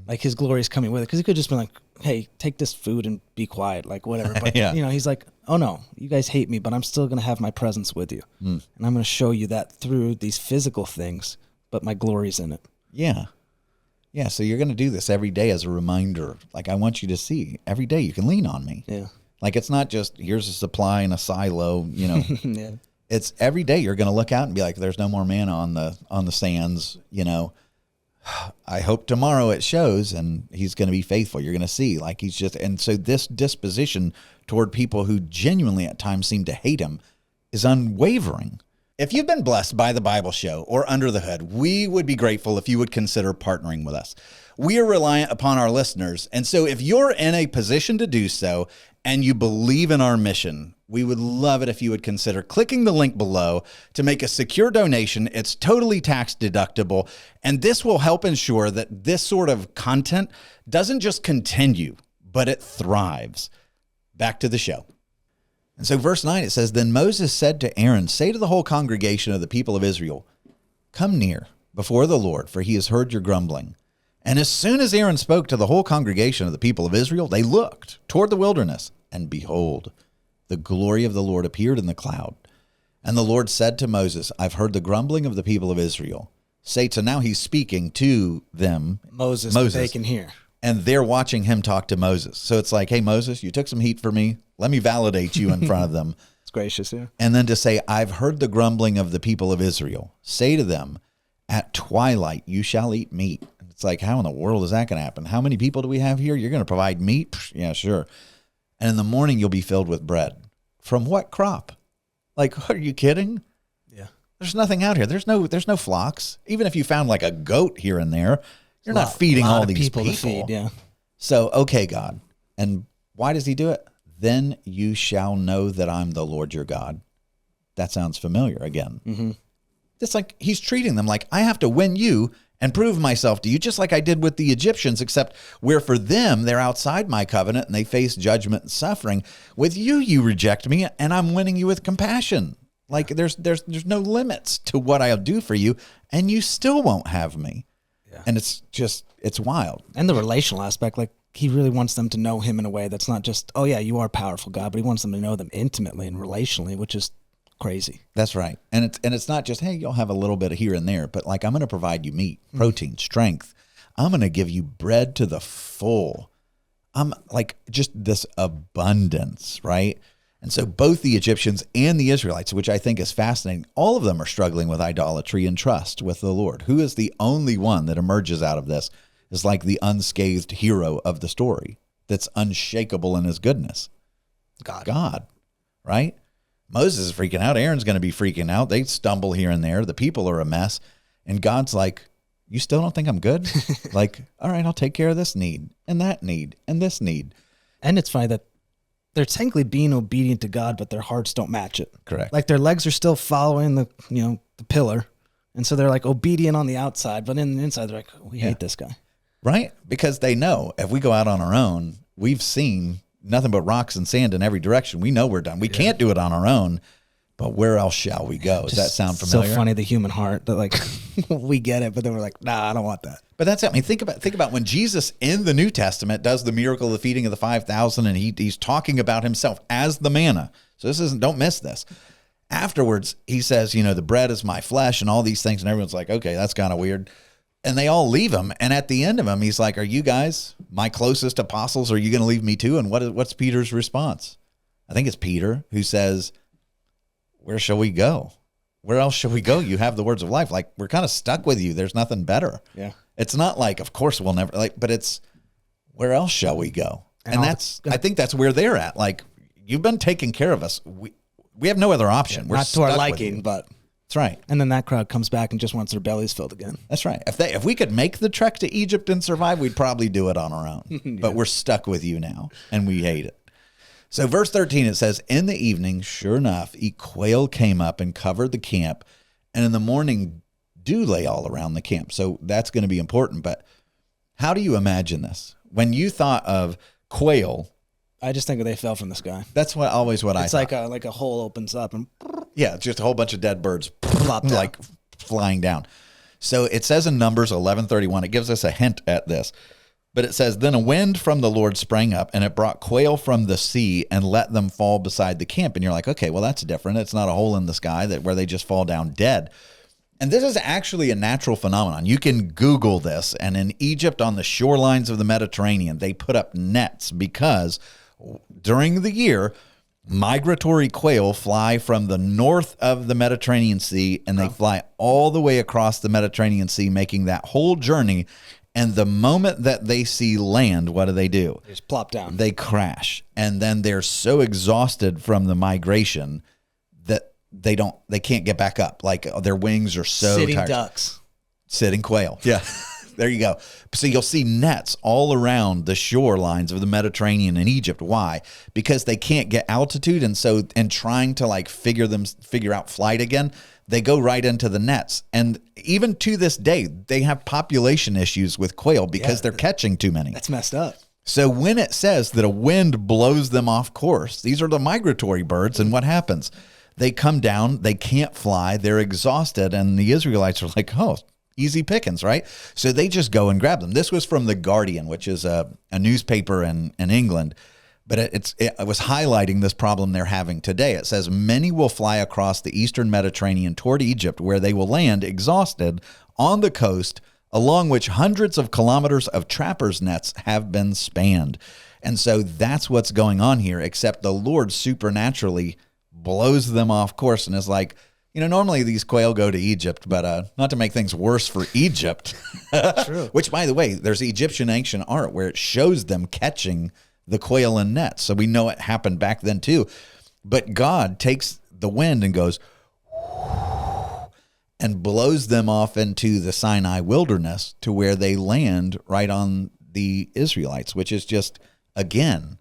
Speaker 2: Like his glory is coming with it. Because he could just be like, hey, take this food and be quiet, like whatever. But, he's like, oh no, you guys hate me, but I'm still going to have my presence with you. And I'm going to show you that through these physical things, but my glory's in it. Yeah.
Speaker 1: Yeah, so you're going to do this every day as a reminder. Like, I want you to see every day you can lean on me.
Speaker 2: Yeah.
Speaker 1: Like, it's not just here's a supply in a silo,
Speaker 2: Yeah.
Speaker 1: It's every day you're going to look out and be like, there's no more manna on the sands, I hope tomorrow it shows, and he's going to be faithful. You're going to see, like, he's just, and so this disposition toward people who genuinely at times seem to hate him is unwavering. If you've been blessed by the Bible Show or Under the Hood, we would be grateful if you would consider partnering with us. We are reliant upon our listeners, and so if you're in a position to do so and you believe in our mission, we would love it if you would consider clicking the link below to make a secure donation. It's totally tax deductible, and this will help ensure that this sort of content doesn't just continue, but it thrives. Back to the show. And so verse 9, it says, Then Moses said to Aaron, Say to the whole congregation of the people of Israel, Come near before the Lord, for he has heard your grumbling. And as soon as Aaron spoke to the whole congregation of the people of Israel, they looked toward the wilderness, and behold, the glory of the Lord appeared in the cloud. And the Lord said to Moses, I've heard the grumbling of the people of Israel. Say, so now he's speaking to them.
Speaker 2: Moses. They can hear.
Speaker 1: And they're watching him talk to Moses. So it's like, hey, Moses, you took some heat for me. Let me validate you in front of them.
Speaker 2: It's gracious, yeah.
Speaker 1: And then to say, I've heard the grumbling of the people of Israel. Say to them, at twilight you shall eat meat. It's like, how in the world is that going to happen? How many people do we have here? You're going to provide meat? Psh, yeah, sure. And in the morning you'll be filled with bread. From what crop? Like, are you kidding?
Speaker 2: Yeah.
Speaker 1: There's nothing out here. There's no flocks. Even if you found like a goat here and there, you're not feeding all these people.
Speaker 2: To feed, yeah.
Speaker 1: So, okay, God. And why does he do it? Then you shall know that I'm the Lord your God. That sounds familiar again.
Speaker 2: Mm-hmm.
Speaker 1: It's like he's treating them like, I have to win you and prove myself to you, just like I did with the Egyptians, except where for them, they're outside my covenant and they face judgment and suffering. With you, you reject me, and I'm winning you with compassion. Like there's no limits to what I'll do for you, and you still won't have me. Yeah. And it's wild.
Speaker 2: And the relational aspect, like he really wants them to know him in a way that's not just, oh yeah, you are powerful, God, but he wants them to know them intimately and relationally, which is crazy.
Speaker 1: That's right. And it's not just, hey, you'll have a little bit of here and there, but like I'm going to provide you meat, protein, strength. I'm going to give you bread to the full. I'm like just this abundance, right? And so both the Egyptians and the Israelites, which I think is fascinating, all of them are struggling with idolatry and trust with the Lord. Who is the only one that emerges out of this is like the unscathed hero of the story that's unshakable in his goodness? God, right? Moses is freaking out. Aaron's going to be freaking out. They stumble here and there. The people are a mess. And God's like, you still don't think I'm good? Like, all right, I'll take care of this need and that need and this need.
Speaker 2: And it's funny that they're technically being obedient to God, but their hearts don't match it.
Speaker 1: Correct.
Speaker 2: Like their legs are still following the pillar. And so they're like obedient on the outside, but in the inside, they're like, we hate this guy.
Speaker 1: Right? Because they know if we go out on our own, we've seen nothing but rocks and sand in every direction. We know we're done. We can't do it on our own, but where else shall we go? Does that sound familiar?
Speaker 2: So funny, the human heart, that like, we get it, but then we're like, nah, I don't want that.
Speaker 1: But that's, I mean, think about when Jesus in the New Testament does the miracle of the feeding of the 5,000, and he's talking about himself as the manna. So don't miss this. Afterwards, he says, the bread is my flesh and all these things. And everyone's like, okay, that's kind of weird. And they all leave him. And at the end of him, he's like, are you guys my closest apostles? Are you going to leave me too? And what's Peter's response? I think it's Peter who says, where shall we go? Where else shall we go? You have the words of life. Like, we're kind of stuck with you. There's nothing better.
Speaker 2: Yeah.
Speaker 1: It's not like, of course we'll never, like, but it's, where else shall we go? And I think that's where they're at. Like, you've been taking care of us. We have no other option.
Speaker 2: Yeah,
Speaker 1: we're
Speaker 2: not to our liking, but
Speaker 1: That's right.
Speaker 2: And then that crowd comes back and just wants their bellies filled again.
Speaker 1: That's right. If we could make the trek to Egypt and survive, we'd probably do it on our own. Yeah. But we're stuck with you now, and we hate it. So verse 13, it says, in the evening, sure enough, a quail came up and covered the camp, and in the morning dew lay all around the camp. So that's going to be important. But how do you imagine this? When you thought of quail,
Speaker 2: I just think they fell from the sky.
Speaker 1: That's what I thought.
Speaker 2: It's like a hole opens up and
Speaker 1: yeah, just a whole bunch of dead birds
Speaker 2: plop down.
Speaker 1: like flying down. So it says in Numbers 11:31, it gives us a hint at this. But it says, then a wind from the Lord sprang up, and it brought quail from the sea and let them fall beside the camp. And you're like, okay, well, that's different. It's not a hole in the sky where they just fall down dead. And this is actually a natural phenomenon. You can Google this. And in Egypt, on the shorelines of the Mediterranean, they put up nets because during the year, migratory quail fly from the north of the Mediterranean Sea, and they fly all the way across the Mediterranean Sea, making that whole journey. And the moment that they see land, what do? They
Speaker 2: just plop down.
Speaker 1: They crash. And then they're so exhausted from the migration that they can't get back up. Like their wings are so
Speaker 2: Sitting
Speaker 1: tired.
Speaker 2: ducks.
Speaker 1: Sitting quail. Yeah. There you go. So you'll see nets all around the shorelines of the Mediterranean in Egypt. Why? Because they can't get altitude. And so in trying to figure out flight again, they go right into the nets. And even to this day, they have population issues with quail because they're catching too many.
Speaker 2: That's messed up.
Speaker 1: So when it says that a wind blows them off course, these are the migratory birds. And what happens? They come down, they can't fly, they're exhausted. And the Israelites are like, oh, easy pickings, right? So they just go and grab them. This was from The Guardian, which is a newspaper in England. But it was highlighting this problem they're having today. It says, many will fly across the eastern Mediterranean toward Egypt, where they will land exhausted on the coast, along which hundreds of kilometers of trappers' nets have been spanned. And so that's what's going on here, except the Lord supernaturally blows them off course and is like, normally these quail go to Egypt, but not to make things worse for Egypt.
Speaker 2: True.
Speaker 1: Which, by the way, there's Egyptian ancient art where it shows them catching the quail in nets. So we know it happened back then too. But God takes the wind and goes and blows them off into the Sinai wilderness to where they land right on the Israelites, which is just, again,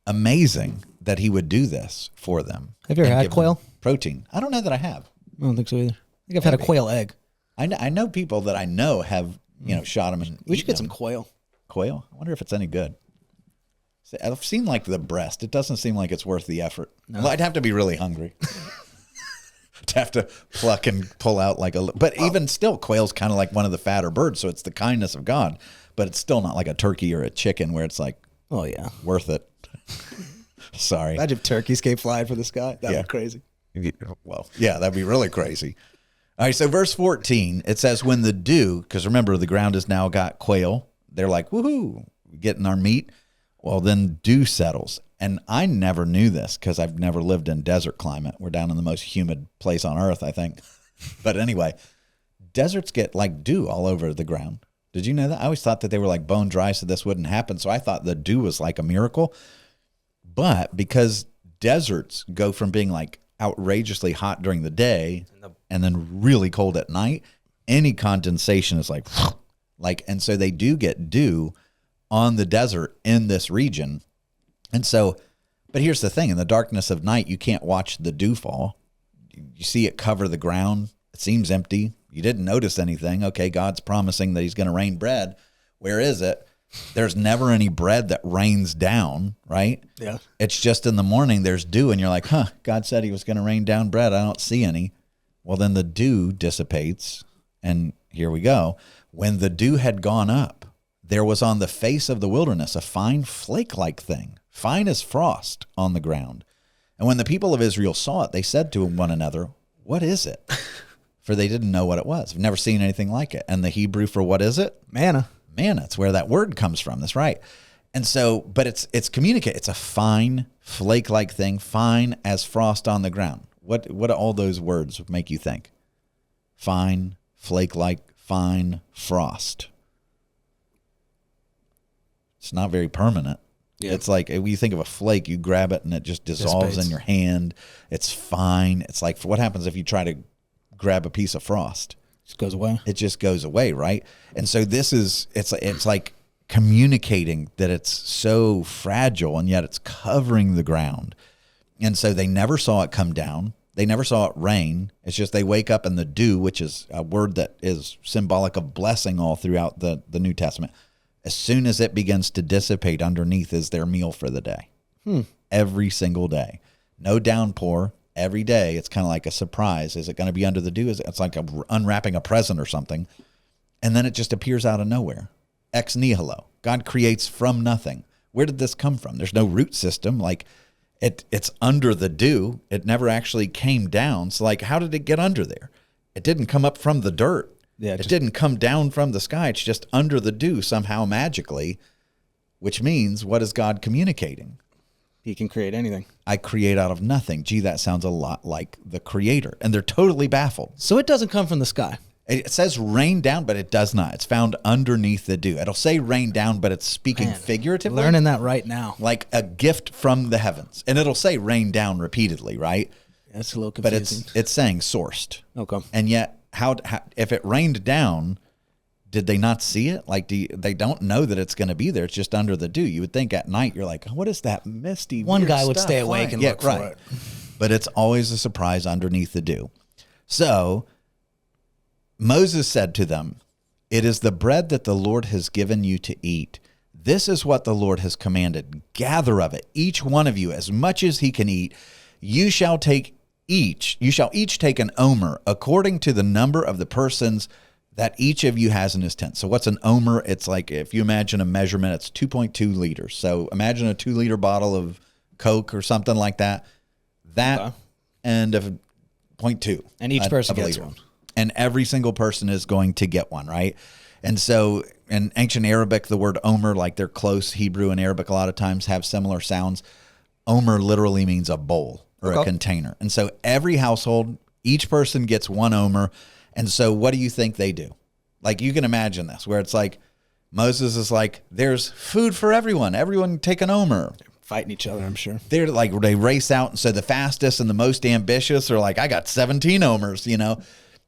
Speaker 1: amazing that he would do this for them.
Speaker 2: Have you ever had quail?
Speaker 1: Protein. I don't know that I have.
Speaker 2: I don't think so either. I think I've had a quail egg.
Speaker 1: I know people that I know have, shot them. And
Speaker 2: we should get some quail.
Speaker 1: Quail? I wonder if it's any good. I've seen the breast. It doesn't seem like it's worth the effort. No. Well, I'd have to be really hungry to have to pluck and pull out but even still, quail's kind of like one of the fatter birds. So it's the kindness of God, but it's still not like a turkey or a chicken where it's
Speaker 2: oh yeah,
Speaker 1: worth it. Sorry.
Speaker 2: Imagine if turkeys came flying for the sky. That'd be crazy.
Speaker 1: Well, yeah, that'd be really crazy. All right. So verse 14, it says, when the dew, because remember the ground has now got quail. They're like, woohoo, getting our meat. Well, then dew settles. And I never knew this because I've never lived in desert climate. We're down in the most humid place on earth, I think. But anyway, deserts get dew all over the ground. Did you know that? I always thought that they were bone dry, so this wouldn't happen. So I thought the dew was like a miracle. But because deserts go from being outrageously hot during the day and then really cold at night, any condensation is and so they do get dew on the desert in this region. And so, but here's the thing, in the darkness of night, you can't watch the dew fall. You see it cover the ground. It seems empty. You didn't notice anything. Okay, God's promising that he's going to rain bread. Where is it? There's never any bread that rains down, right?
Speaker 2: Yeah.
Speaker 1: It's just in the morning there's dew and you're like, God said he was going to rain down bread. I don't see any. Well, then the dew dissipates. And here we go. When the dew had gone up, there was on the face of the wilderness a fine flake-like thing, fine as frost on the ground. And when the people of Israel saw it, they said to one another, what is it? For they didn't know what it was. I've never seen anything like it. And the Hebrew for what is it?
Speaker 2: Manna.
Speaker 1: Manna. It's where that word comes from. That's right. And so, but it's communicate. It's a fine flake-like thing, fine as frost on the ground. What do all those words make you think? Fine, flake-like, fine, frost. It's not very permanent. Yeah. It's like, when you think of a flake, you grab it and it just dissolves in your hand. It's fine. It's like, what happens if you try to grab a piece of frost.
Speaker 2: Just goes away.
Speaker 1: It just goes away, right? And so it's like communicating that it's so fragile, and yet it's covering the ground. And so they never saw it come down. They never saw it rain. It's just they wake up and the dew, which is a word that is symbolic of blessing all throughout the New Testament, as soon as it begins to dissipate underneath is their meal for the day. Every single day. No downpour. Every day, it's kind of like a surprise. Is it going to be under the dew? It's like unwrapping a present or something. And then it just appears out of nowhere. Ex nihilo. God creates from nothing. Where did this come from? There's no root system. Like it's under the dew. It never actually came down. So like, how did it get under there? It didn't come up from the dirt. Yeah, it didn't come down from the sky. It's just under the dew somehow magically, which means what is God communicating?
Speaker 2: He can create anything.
Speaker 1: I create out of nothing. Gee, that sounds a lot like the Creator. And they're totally baffled.
Speaker 2: So it doesn't come from the sky.
Speaker 1: It says rain down, but it does not. It's found underneath the dew. It'll say rain down, but it's speaking figuratively.
Speaker 2: Learning that right now.
Speaker 1: Like a gift from the heavens. And it'll say rain down repeatedly, right?
Speaker 2: That's a little confusing.
Speaker 1: But it's saying sourced.
Speaker 2: Okay.
Speaker 1: And yet, how if it rained down, did they not see it? Like, they don't know that it's going to be there. It's just under the dew. You would think at night, you're like, what is that misty
Speaker 2: One guy
Speaker 1: stuff?
Speaker 2: would stay awake and look for it.
Speaker 1: But it's always a surprise underneath the dew. So Moses said to them, it is the bread that the Lord has given you to eat. This is what the Lord has commanded. Gather of it, each one of you, as much as he can eat. You shall each take an omer according to the number of the persons that each of you has in his tent. So what's an omer? It's like, if you imagine a measurement, it's 2.2 liters. So imagine a 2-liter bottle of Coke or something like that. And a 0.2.
Speaker 2: And each person gets one.
Speaker 1: And every single person is going to get one, right? And so in ancient Arabic, the word omer, like they're close, Hebrew and Arabic a lot of times have similar sounds. Omer literally means a bowl or a container. And so every household, each person gets one omer. And so what do you think they do? Like, you can imagine this, where it's like, Moses is like, there's food for everyone. Everyone take an omer.
Speaker 2: They're fighting each other, I'm sure.
Speaker 1: They're like, they race out. And so the fastest and the most ambitious are like, I got 17 omers,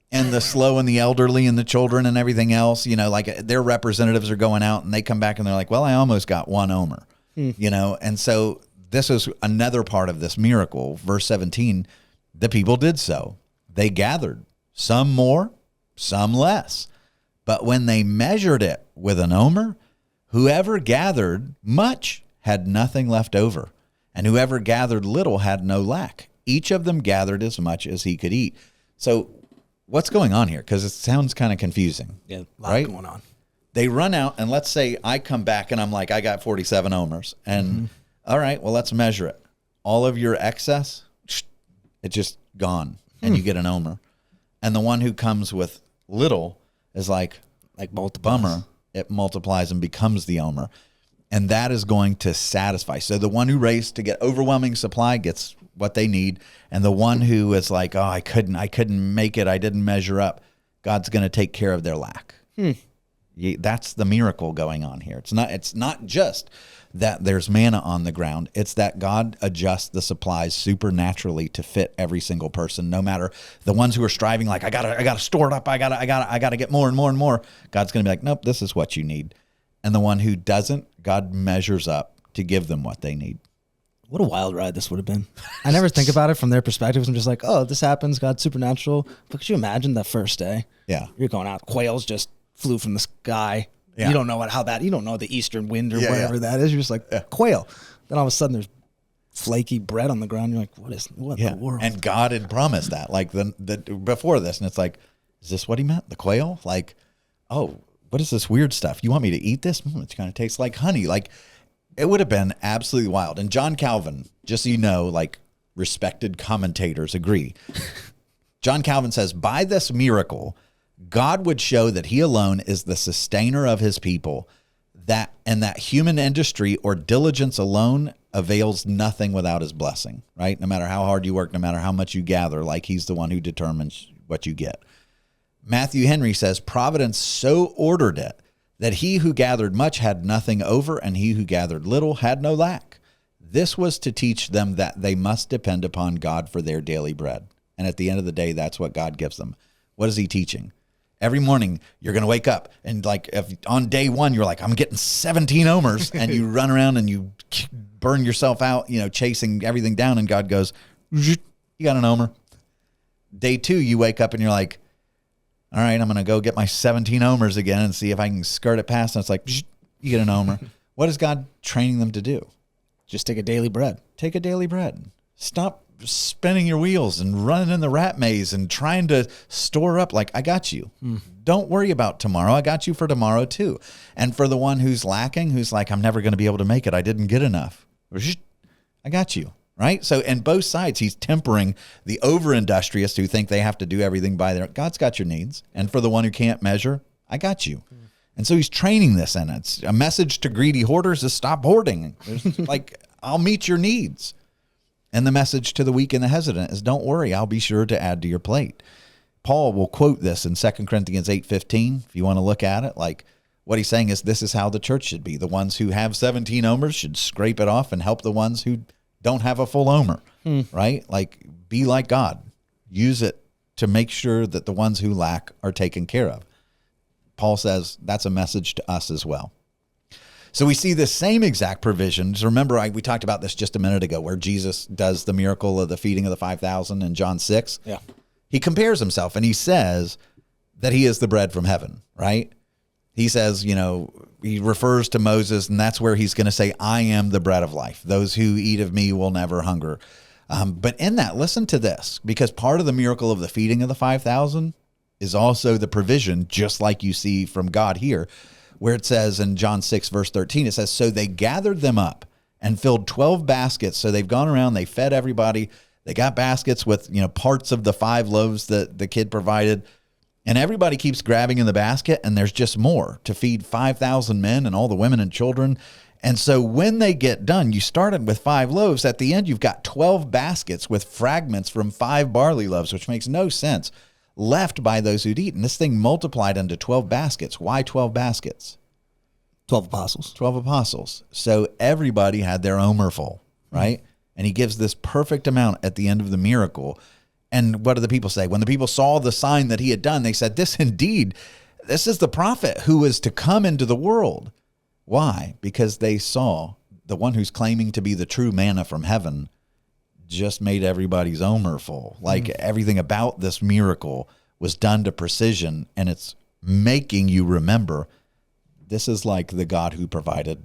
Speaker 1: and the slow and the elderly and the children and everything else, like their representatives are going out and they come back and they're like, well, I almost got one omer, And so this is another part of this miracle. Verse 17, the people did so. They gathered. Some more, some less. But when they measured it with an omer, whoever gathered much had nothing left over, and whoever gathered little had no lack. Each of them gathered as much as he could eat. So what's going on here? Because it sounds kind of confusing.
Speaker 2: Yeah, a lot going on.
Speaker 1: They run out, and let's say I come back and I'm like, I got 47 omers. And all right, well, let's measure it. All of your excess, it's just gone, and you get an omer. And the one who comes with little is like bummer. It multiplies and becomes the omer. And that is going to satisfy. So the one who raced to get overwhelming supply gets what they need. And the one who is like, oh, I couldn't make it. I didn't measure up. God's going to take care of their lack. That's the miracle going on here. It's not just that there's manna on the ground. It's that God adjusts the supplies supernaturally to fit every single person, no matter the ones who are striving, like, I gotta store it up. I gotta get more and more and more. God's going to be like, nope, this is what you need. And the one who doesn't, God measures up to give them what they need.
Speaker 2: What a wild ride this would have been. I never think about it from their perspectives. I'm just like, oh, this happens. God's supernatural. But could you imagine that first day?
Speaker 1: Yeah.
Speaker 2: You're going out. Quails just flew from the sky. Yeah. You don't know you don't know the eastern wind or whatever that is. You're just like, quail. Then all of a sudden there's flaky bread on the ground. You're like, what in the world?
Speaker 1: And God had promised that, like before this. And it's like, is this what he meant? The quail? Like, oh, what is this weird stuff? You want me to eat this? It's going to taste like honey. Like, it would have been absolutely wild. And John Calvin, just so you know, like, respected commentators agree. John Calvin says, by this miracle, God would show that he alone is the sustainer of his people, that human industry or diligence alone avails nothing without his blessing, right? No matter how hard you work, no matter how much you gather, like, he's the one who determines what you get. Matthew Henry says, providence so ordered it that he who gathered much had nothing over, and he who gathered little had no lack. This was to teach them that they must depend upon God for their daily bread. And at the end of the day, that's what God gives them. What is he teaching? Every morning, you're going to wake up and like if on day one, you're like, I'm getting 17 omers and you run around and you burn yourself out, chasing everything down. And God goes, you got an omer. Day two, you wake up and you're like, all right, I'm going to go get my 17 omers again and see if I can skirt it past. And it's like, you get an omer. What is God training them to do?
Speaker 2: Just take a daily bread.
Speaker 1: Take a daily bread. Stop spinning your wheels and running in the rat maze and trying to store up. Like, I got you. Don't worry about tomorrow. I got you for tomorrow too. And for the one who's lacking, who's like, I'm never going to be able to make it. I didn't get enough. I got you. Right? So, and both sides, he's tempering the over-industrious who think they have to do everything by their, God's got your needs. And for the one who can't measure, I got you. And so he's training this, and it's a message to greedy hoarders is stop hoarding. Like, I'll meet your needs. And the message to the weak and the hesitant is don't worry, I'll be sure to add to your plate. Paul will quote this in 2 Corinthians 8:15, if you want to look at it. Like, what he's saying is this is how the church should be. The ones who have 17 omers should scrape it off and help the ones who don't have a full omer, right? Like, be like God. Use it to make sure that the ones who lack are taken care of. Paul says that's a message to us as well. So we see the same exact provisions. Remember, we talked about this just a minute ago where Jesus does the miracle of the feeding of the 5,000 in John 6.
Speaker 2: Yeah.
Speaker 1: He compares himself and he says that he is the bread from heaven, right? He says, he refers to Moses, and that's where he's going to say, I am the bread of life. Those who eat of me will never hunger. But in that, listen to this, because part of the miracle of the feeding of the 5,000 is also the provision, just like you see from God here, where it says in John 6, verse 13, it says, so they gathered them up and filled 12 baskets. So they've gone around, they fed everybody. They got baskets with, parts of the 5 loaves that the kid provided. And everybody keeps grabbing in the basket, and there's just more to feed 5,000 men and all the women and children. And so when they get done, you started with 5 loaves. At the end, you've got 12 baskets with fragments from 5 barley loaves, which makes no sense, left by those who'd eaten. This thing multiplied into 12 baskets. Why 12 baskets?
Speaker 2: 12 apostles.
Speaker 1: 12 apostles. So everybody had their omer full, right? And he gives this perfect amount at the end of the miracle. And what do the people say? When the people saw the sign that he had done, they said, this is the prophet who is to come into the world. Why? Because they saw the one who's claiming to be the true manna from heaven just made everybody's omer full. Like everything about this miracle was done to precision, and it's making you remember this is like the God who provided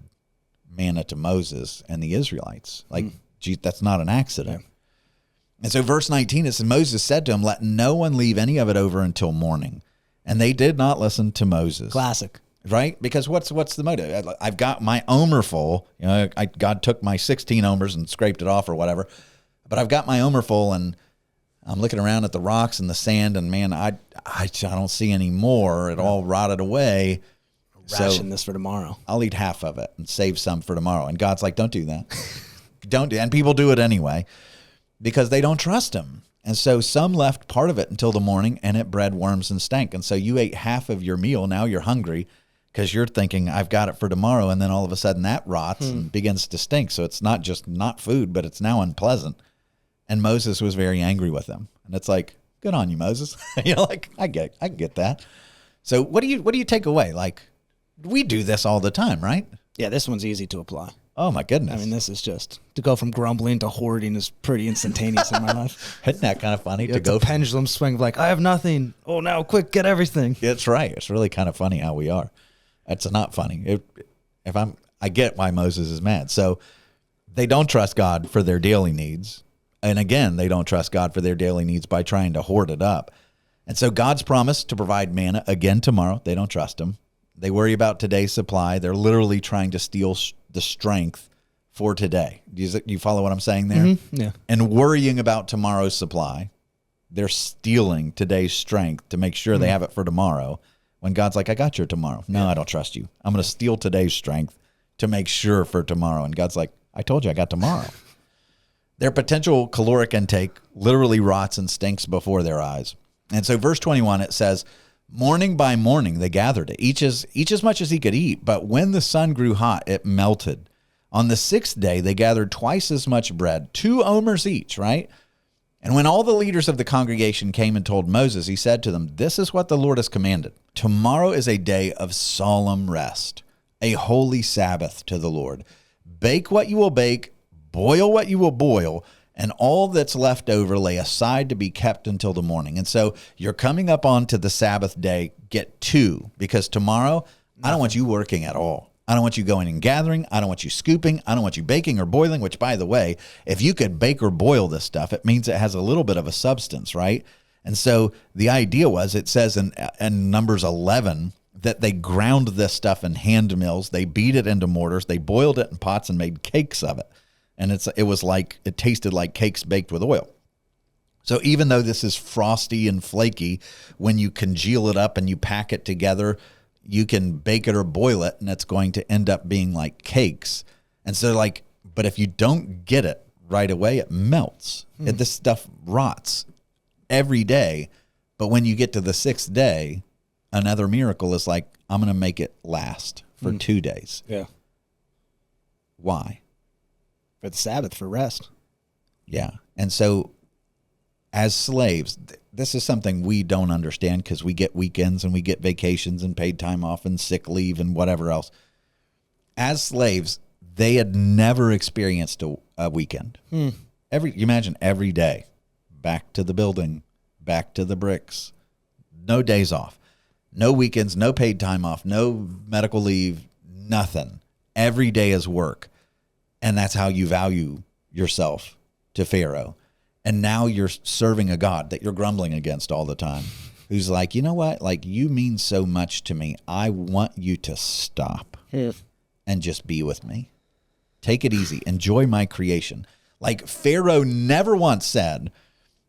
Speaker 1: manna to Moses and the Israelites. Like, gee, that's not an accident. Yeah. And so verse 19, it says, Moses said to him, let no one leave any of it over until morning. And they did not listen to Moses.
Speaker 2: Classic.
Speaker 1: Right? Because what's the motive? I've got my omer full. God took my 16 omers and scraped it off or whatever. But I've got my omer full, and I'm looking around at the rocks and the sand, and man, I don't see any more. It all rotted away.
Speaker 2: Ration this for tomorrow.
Speaker 1: I'll eat half of it and save some for tomorrow. And God's like, don't do that. Don't do. And people do it anyway, because they don't trust him. And so some left part of it until the morning, and it bred worms and stank. And so you ate half of your meal. Now you're hungry because you're thinking, I've got it for tomorrow. And then all of a sudden that rots and begins to stink. So it's not just not food, but it's now unpleasant. And Moses was very angry with them. And it's like, good on you, Moses. I get that. So what do you take away? Like, we do this all the time, right?
Speaker 2: Yeah, this one's easy to apply.
Speaker 1: Oh, my goodness.
Speaker 2: I mean, this is just, to go from grumbling to hoarding is pretty instantaneous in my life.
Speaker 1: Isn't that kind of funny?
Speaker 2: It's a pendulum swing of like, I have nothing. Oh, now, quick, get everything.
Speaker 1: It's right. It's really kind of funny how we are. It's not funny. I get why Moses is mad. So they don't trust God for their daily needs. And again, they don't trust God for their daily needs by trying to hoard it up. And so God's promised to provide manna again tomorrow. They don't trust him. They worry about today's supply. They're literally trying to steal the strength for today. Do you follow what I'm saying there?
Speaker 2: Mm-hmm. Yeah.
Speaker 1: And worrying about tomorrow's supply, they're stealing today's strength to make sure they have it for tomorrow. When God's like, I got your tomorrow. No, I don't trust you. I'm going to steal today's strength to make sure for tomorrow. And God's like, I told you I got tomorrow. Their potential caloric intake literally rots and stinks before their eyes. And so verse 21, it says, morning by morning they gathered it, each as much as he could eat. But when the sun grew hot, it melted. On the 6th day, they gathered twice as much bread, 2 omers each, right? And when all the leaders of the congregation came and told Moses, he said to them, "This is what the Lord has commanded. Tomorrow is a day of solemn rest, a holy Sabbath to the Lord. Bake what you will bake, boil what you will boil, and all that's left over lay aside to be kept until the morning." And so you're coming up onto the Sabbath day, get two, because tomorrow, I don't want you working at all. I don't want you going and gathering. I don't want you scooping. I don't want you baking or boiling, which, by the way, if you could bake or boil this stuff, it means it has a little bit of a substance, right? And so the idea was, it says in Numbers 11 that they ground this stuff in hand mills. They beat it into mortars. They boiled it in pots and made cakes of it. And it tasted like cakes baked with oil. So even though this is frosty and flaky, when you congeal it up and you pack it together, you can bake it or boil it, and it's going to end up being like cakes. And so but if you don't get it right away, it melts. This stuff rots every day. But when you get to the sixth day, another miracle is like, I'm going to make it last for 2 days.
Speaker 2: Yeah.
Speaker 1: Why?
Speaker 2: For the Sabbath, for rest.
Speaker 1: Yeah. And so as slaves, this is something we don't understand because we get weekends and we get vacations and paid time off and sick leave and whatever else. As slaves, they had never experienced a weekend. You imagine every day, back to the building, back to the bricks, no days off, no weekends, no paid time off, no medical leave, nothing. Every day is work. And that's how you value yourself to Pharaoh. And now you're serving a God that you're grumbling against all the time, who's like, you know what? Like, you mean so much to me. I want you to stop and just be with me. Take it easy. Enjoy my creation. Like, Pharaoh never once said,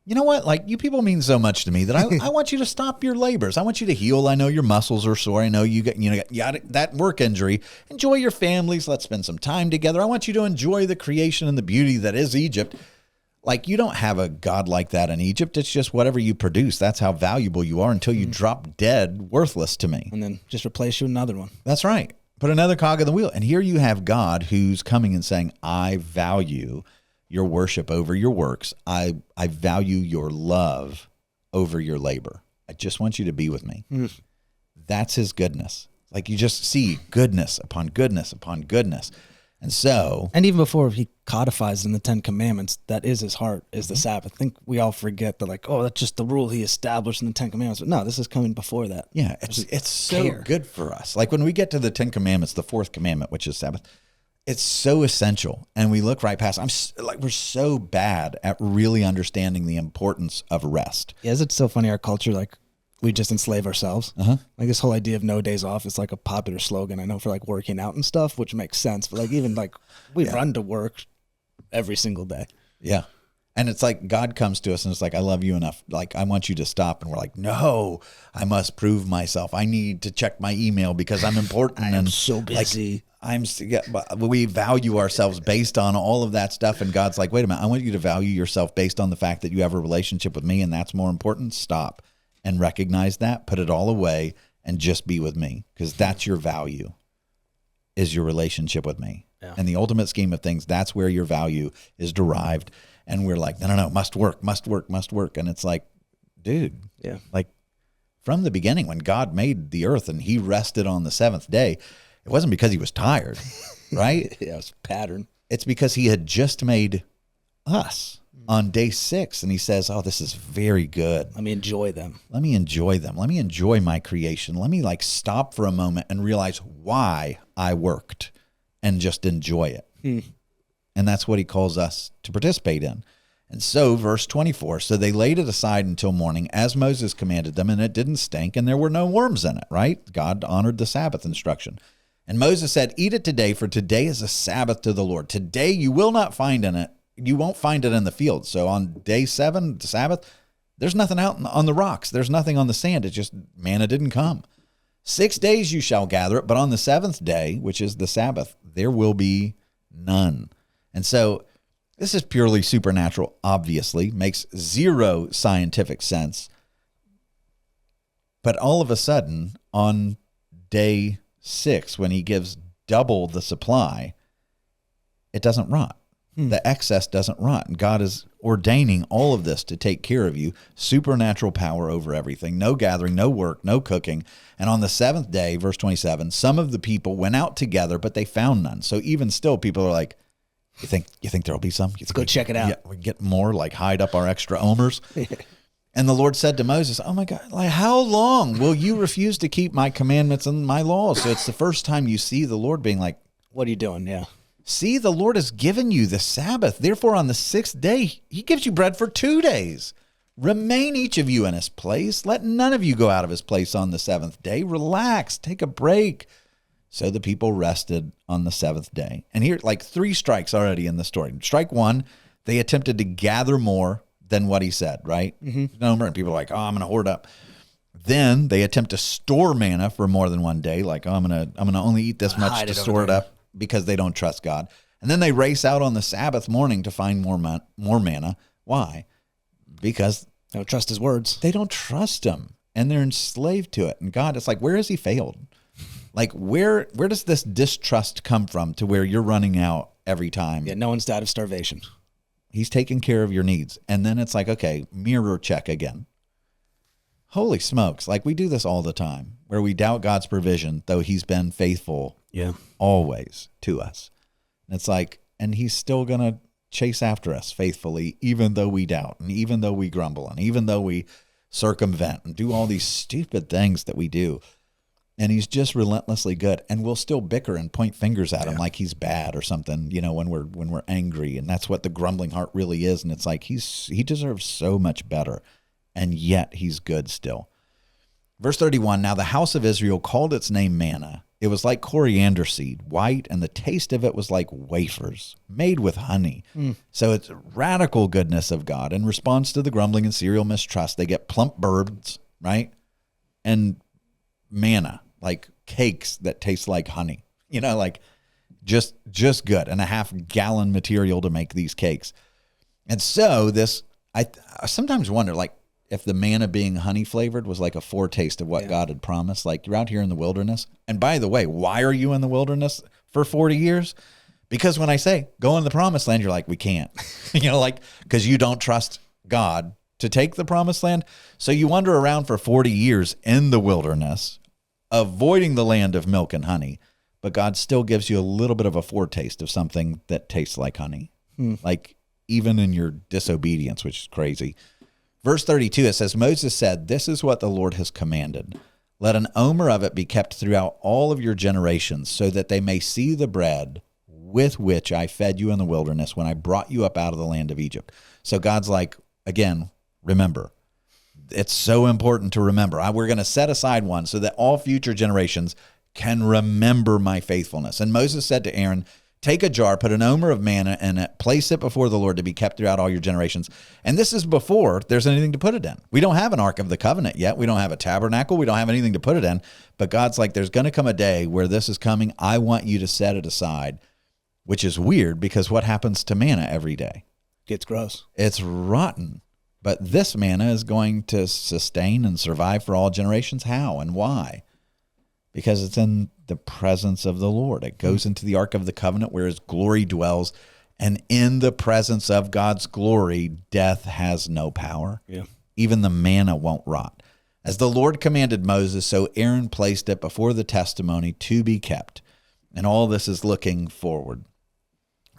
Speaker 1: you know what? Like, you people mean so much to me that I want you to stop your labors. I want you to heal. I know your muscles are sore. I know you got that work injury. Enjoy your families. Let's spend some time together. I want you to enjoy the creation and the beauty that is Egypt. Like, you don't have a God like that in Egypt. It's just whatever you produce. That's how valuable you are until you drop dead, worthless to me.
Speaker 2: And then just replace you with another one.
Speaker 1: That's right. Put another cog in the wheel. And here you have God who's coming and saying, I value your worship over your works. I value your love over your labor. I just want you to be with me. That's his goodness. Like, you just see goodness upon goodness upon goodness. And
Speaker 2: even before he codifies in the 10 Commandments, that is his heart, is the Sabbath. I think we all forget that, like, oh, that's just the rule he established in the 10 Commandments. But no, this is coming before that.
Speaker 1: Yeah, it's so good for us. Like, when we get to the 10 Commandments, the fourth commandment, which is Sabbath, it's so essential. And we look right past we're so bad at really understanding the importance of rest.
Speaker 2: Yeah, it's so funny, our culture, like, we just enslave ourselves. Like, this whole idea of no days off is like a popular slogan, I know, for like working out and stuff, which makes sense. But like, even like, we run to work every single day. Yeah.
Speaker 1: And it's like God comes to us and it's like, I love you enough. Like, I want you to stop. And we're like, no, I must prove myself. I need to check my email because I'm important.
Speaker 2: I'm so busy.
Speaker 1: We value ourselves based on all of that stuff. And God's like, wait a minute, I want you to value yourself based on the fact that you have a relationship with me, and that's more important. Stop and recognize that, put it all away, and just be with me, because that's your value, is your relationship with me. Yeah. And the ultimate scheme of things, that's where your value is derived. And we're like, no, must work, must work, must work. And it's like, dude, like, from the beginning, when God made the earth and he rested on the seventh day, it wasn't because he was tired, right?
Speaker 2: Yeah, it's a pattern.
Speaker 1: It's because he had just made us on day 6, and he says, oh, this is very good.
Speaker 2: Let me enjoy them.
Speaker 1: Let me enjoy them. Let me enjoy my creation. Let me like stop for a moment and realize why I worked and just enjoy it. And that's what he calls us to participate in. And so, verse 24, so they laid it aside until morning, as Moses commanded them, and it didn't stink, and there were no worms in it, right? God honored the Sabbath instruction. And Moses said, eat it today, for today is a Sabbath to the Lord. Today you will not find in it. You won't find it in the field. So on day 7, the Sabbath, there's nothing out on the rocks. There's nothing on the sand. It's just manna didn't come. 6 days you shall gather it, but on the 7th day, which is the Sabbath, there will be none. And so this is purely supernatural, obviously, makes zero scientific sense. But all of a sudden, on day 6, when he gives double the supply, it doesn't rot. The excess doesn't rot. And God is ordaining all of this to take care of you, supernatural power over everything, no gathering, no work, no cooking. And on the seventh day, verse 27, some of the people went out together, but they found none. So even still, people are like, you think there'll be some?
Speaker 2: Let's go check it out.
Speaker 1: We get more, like hide up our extra omers. And the Lord said to Moses, oh my God, like how long will you refuse to keep my commandments and my laws? So it's the first time you see the Lord being like,
Speaker 2: what are you doing? Yeah.
Speaker 1: See, the Lord has given you the Sabbath. Therefore, on the sixth day, he gives you bread for 2 days. Remain each of you in his place. Let none of you go out of his place on the seventh day. Relax, take a break. So the people rested on the seventh day. And here, like 3 strikes already in the story. Strike 1, they attempted to gather more than what he said, right? And people are like, oh, I'm going to hoard up. Then they attempt to store manna for more than 1 day. Like, oh, I'm going to only eat this much to store it up, because they don't trust God. And then they race out on the Sabbath morning to find more manna. Why? Because
Speaker 2: they don't trust his words.
Speaker 1: They don't trust him, and they're enslaved to it. And God, it's like, where has he failed? Like, where does this distrust come from to where you're running out every time?
Speaker 2: Yeah, no one's died of starvation.
Speaker 1: He's taking care of your needs. And then it's like, okay, mirror check again. Holy smokes. Like, we do this all the time, where we doubt God's provision, though he's been faithful always to us. And it's like, and he's still going to chase after us faithfully, even though we doubt, and even though we grumble, and even though we circumvent and do all these stupid things that we do. And he's just relentlessly good. And we'll still bicker and point fingers at him like he's bad or something, you know, when we're angry. And that's what the grumbling heart really is. And it's like, he deserves so much better. And yet he's good still. Verse 31, now the house of Israel called its name manna. It was like coriander seed, white, and the taste of it was like wafers made with honey. So it's radical goodness of God. In response to the grumbling and serial mistrust, they get plump birds, right? And manna, like cakes that taste like honey, you know, like just good, and a half-gallon material to make these cakes. And so I sometimes wonder, like, if the manna being honey flavored was like a foretaste of what God had promised. Like, you're out here in the wilderness. And by the way, why are you in the wilderness for 40 years? Because when I say go in the promised land, you're like, we can't, you know, like, because you don't trust God to take the promised land. So you wander around for 40 years in the wilderness, avoiding the land of milk and honey, but God still gives you a little bit of a foretaste of something that tastes like honey, like even in your disobedience, which is crazy. Verse 32, it says, Moses said, this is what the Lord has commanded. Let an omer of it be kept throughout all of your generations, so that they may see the bread with which I fed you in the wilderness when I brought you up out of the land of Egypt. So God's like, again, remember. It's so important to remember. We're going to set aside one so that all future generations can remember my faithfulness. And Moses said to Aaron, take a jar, put an omer of manna in it, place it before the Lord to be kept throughout all your generations. And this is before there's anything to put it in. We don't have an Ark of the Covenant yet. We don't have a tabernacle. We don't have anything to put it in. But God's like, there's going to come a day where this is coming. I want you to set it aside, which is weird because what happens to manna every day?
Speaker 2: Gets gross.
Speaker 1: It's rotten. But this manna is going to sustain and survive for all generations. How and why? Because it's in the presence of the Lord. It goes into the Ark of the Covenant where his glory dwells. And in the presence of God's glory, death has no power.
Speaker 2: Yeah.
Speaker 1: Even the manna won't rot. As the Lord commanded Moses, so Aaron placed it before the testimony to be kept. And all this is looking forward.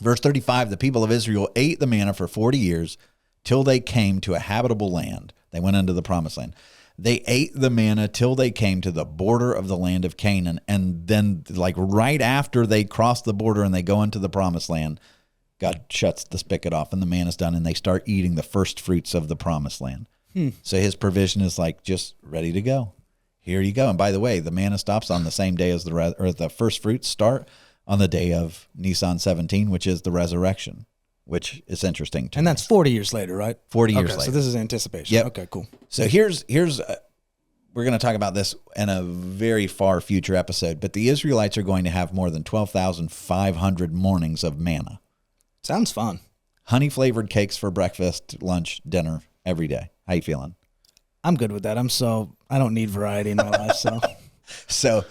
Speaker 1: Verse 35, the people of Israel ate the manna for 40 years till they came to a habitable land. They went into the promised land. They ate the manna till they came to the border of the land of Canaan. And then, like, right after they cross the border and they go into the promised land, God shuts the spigot off and the manna's done and they start eating the first fruits of the promised land. So his provision is like just ready to go. Here you go. And by the way, the manna stops on the same day as the first fruits start on the day of Nisan 17, which is the resurrection, which is interesting to
Speaker 2: And
Speaker 1: me.
Speaker 2: that's 40 years later, right?
Speaker 1: 40 years
Speaker 2: Okay,
Speaker 1: later.
Speaker 2: so this is anticipation.
Speaker 1: Yep.
Speaker 2: Okay, cool.
Speaker 1: So here's we're going to talk about this in a very far future episode, but the Israelites are going to have more than 12,500 mornings of manna.
Speaker 2: Sounds fun.
Speaker 1: Honey-flavored cakes for breakfast, lunch, dinner, every day. How you feeling?
Speaker 2: I'm good with that. I don't need variety in my life, so.
Speaker 1: So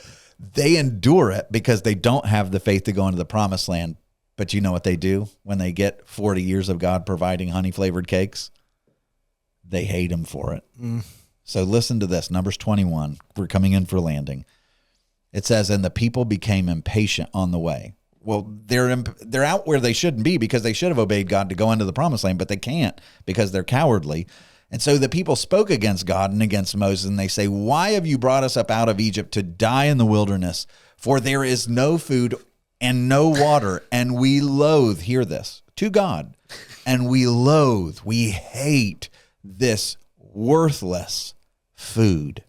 Speaker 1: they endure it because they don't have the faith to go into the promised land, But you know what they do when they get 40 years of God providing honey-flavored cakes? They hate him for it. So listen to this, Numbers 21. We're coming in for landing. It says, and the people became impatient on the way. Well, they're out where they shouldn't be because they should have obeyed God to go into the promised land, but they can't because they're cowardly. And so the people spoke against God and against Moses, and they say, why have you brought us up out of Egypt to die in the wilderness? For there is no food and no water, and we loathe, hear this, to God, and we hate this worthless food.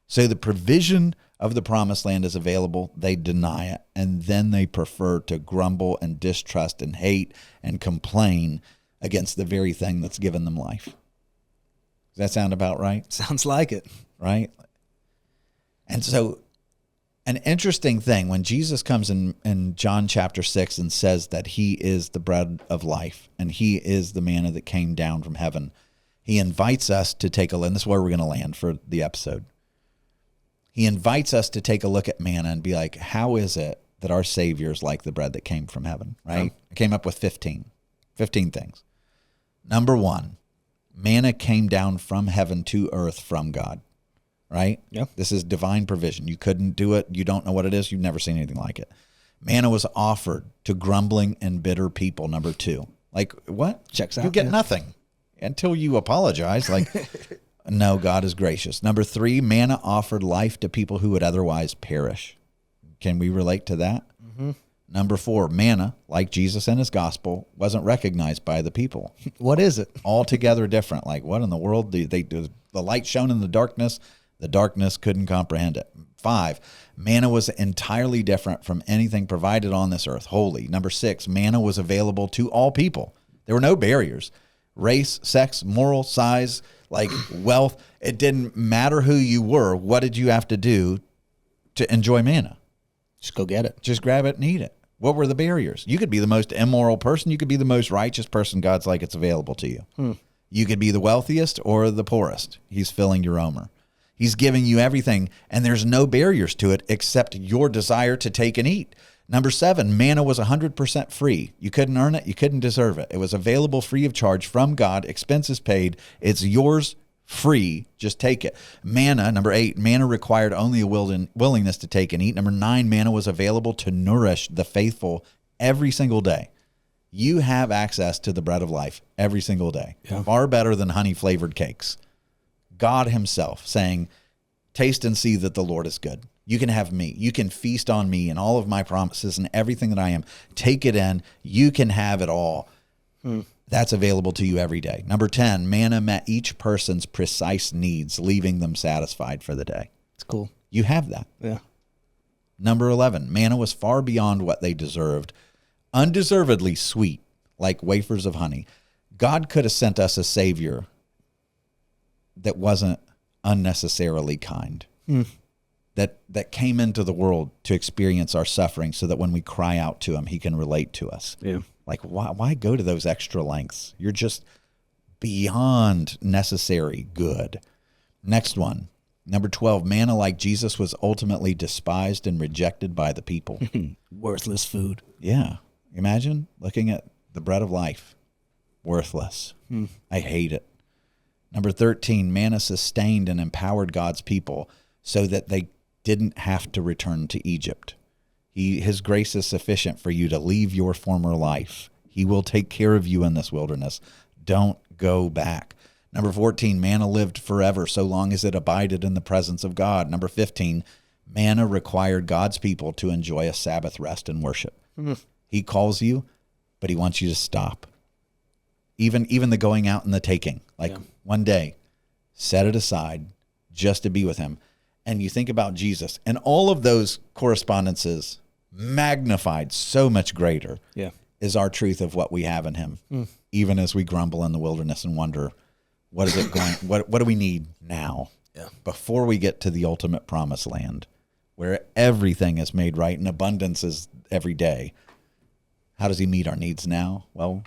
Speaker 1: So the provision of the promised land is available. They deny it, and then they prefer to grumble and distrust and hate and complain against the very thing that's given them life. Does that sound about right?
Speaker 2: Sounds like it.
Speaker 1: Right? And so an interesting thing, when Jesus comes in John chapter 6 and says that he is the bread of life and he is the manna that came down from heaven, he invites us to take a look, and this is where we're going to land for the episode. He invites us to take a look at manna and be like, how is it that our Savior is like the bread that came from heaven, right? I came up with 15 things. Number one, manna came down from heaven to earth from God, right?
Speaker 2: Yeah.
Speaker 1: This is divine provision. You couldn't do it. You don't know what it is. You've never seen anything like it. Manna was offered to grumbling and bitter people, number two. Like, what?
Speaker 2: Checks out.
Speaker 1: You get nothing until you apologize. Like, no, God is gracious. Number three, manna offered life to people who would otherwise perish. Can we relate to that?
Speaker 2: Mm-hmm.
Speaker 1: Number four, manna, like Jesus and his gospel, wasn't recognized by the people.
Speaker 2: What is it?
Speaker 1: Altogether different. Like, what in the world? The light shone in the darkness couldn't comprehend it. 5, manna was entirely different from anything provided on this earth, holy. Number 6, manna was available to all people. There were no barriers. Race, sex, moral, size, like wealth. It didn't matter who you were. What did you have to do to enjoy manna?
Speaker 2: Just go get it.
Speaker 1: Just grab it and eat it. What were the barriers? You could be the most immoral person. You could be the most righteous person. God's like, it's available to you. You could be the wealthiest or the poorest. He's filling your omer. He's giving you everything, and there's no barriers to it except your desire to take and eat. Number 7, manna was 100% free. You couldn't earn it. You couldn't deserve it. It was available free of charge from God, expenses paid. It's yours free. Just take it. Manna, number 8, manna required only a willingness to take and eat. Number 9, manna was available to nourish the faithful every single day. You have access to the bread of life every single day. Yeah. Far better than honey-flavored cakes. God himself saying, taste and see that the Lord is good. You can have me. You can feast on me and all of my promises and everything that I am. Take it in. You can have it all. That's available to you every day. Number 10, manna met each person's precise needs, leaving them satisfied for the day.
Speaker 2: It's cool.
Speaker 1: You have that.
Speaker 2: Yeah.
Speaker 1: Number 11, manna was far beyond what they deserved. Undeservedly sweet, like wafers of honey. God could have sent us a Savior that wasn't unnecessarily kind, that came into the world to experience our suffering so that when we cry out to him, he can relate to us.
Speaker 2: Yeah.
Speaker 1: Like, why go to those extra lengths? You're just beyond necessary good. Next one, number 12, manna like Jesus was ultimately despised and rejected by the people.
Speaker 2: Worthless food.
Speaker 1: Yeah. Imagine looking at the bread of life. Worthless. I hate it. Number 13, manna sustained and empowered God's people so that they didn't have to return to Egypt. His grace is sufficient for you to leave your former life. He will take care of you in this wilderness. Don't go back. Number 14, manna lived forever so long as it abided in the presence of God. Number 15, manna required God's people to enjoy a Sabbath rest and worship. He calls you, but he wants you to stop. Even the going out and the taking. One day, set it aside just to be with him. And you think about Jesus, and all of those correspondences magnified so much greater is our truth of what we have in him. Even as we grumble in the wilderness and wonder, what is it going, what do we need now? Before we get to the ultimate promised land, where everything is made right and abundance is every day. How does he meet our needs now? Well,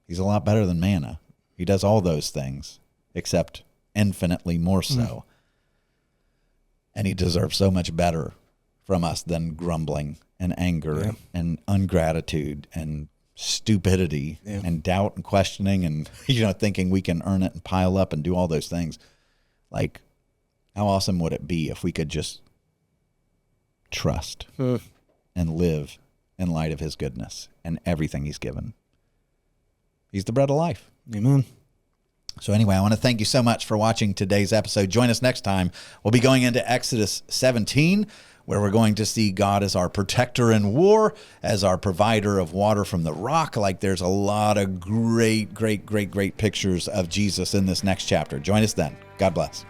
Speaker 1: he's a lot better than manna. He does all those things, except infinitely more so. And he deserves so much better from us than grumbling and anger and ingratitude and stupidity and doubt and questioning and, thinking we can earn it and pile up and do all those things. Like, how awesome would it be if we could just trust and live in light of his goodness and everything he's given? He's the bread of life.
Speaker 2: Amen.
Speaker 1: So anyway, I want to thank you so much for watching today's episode. Join us next time. We'll be going into Exodus 17, where we're going to see God as our protector in war, as our provider of water from the rock. Like, there's a lot of great pictures of Jesus in this next chapter. Join us then. God bless.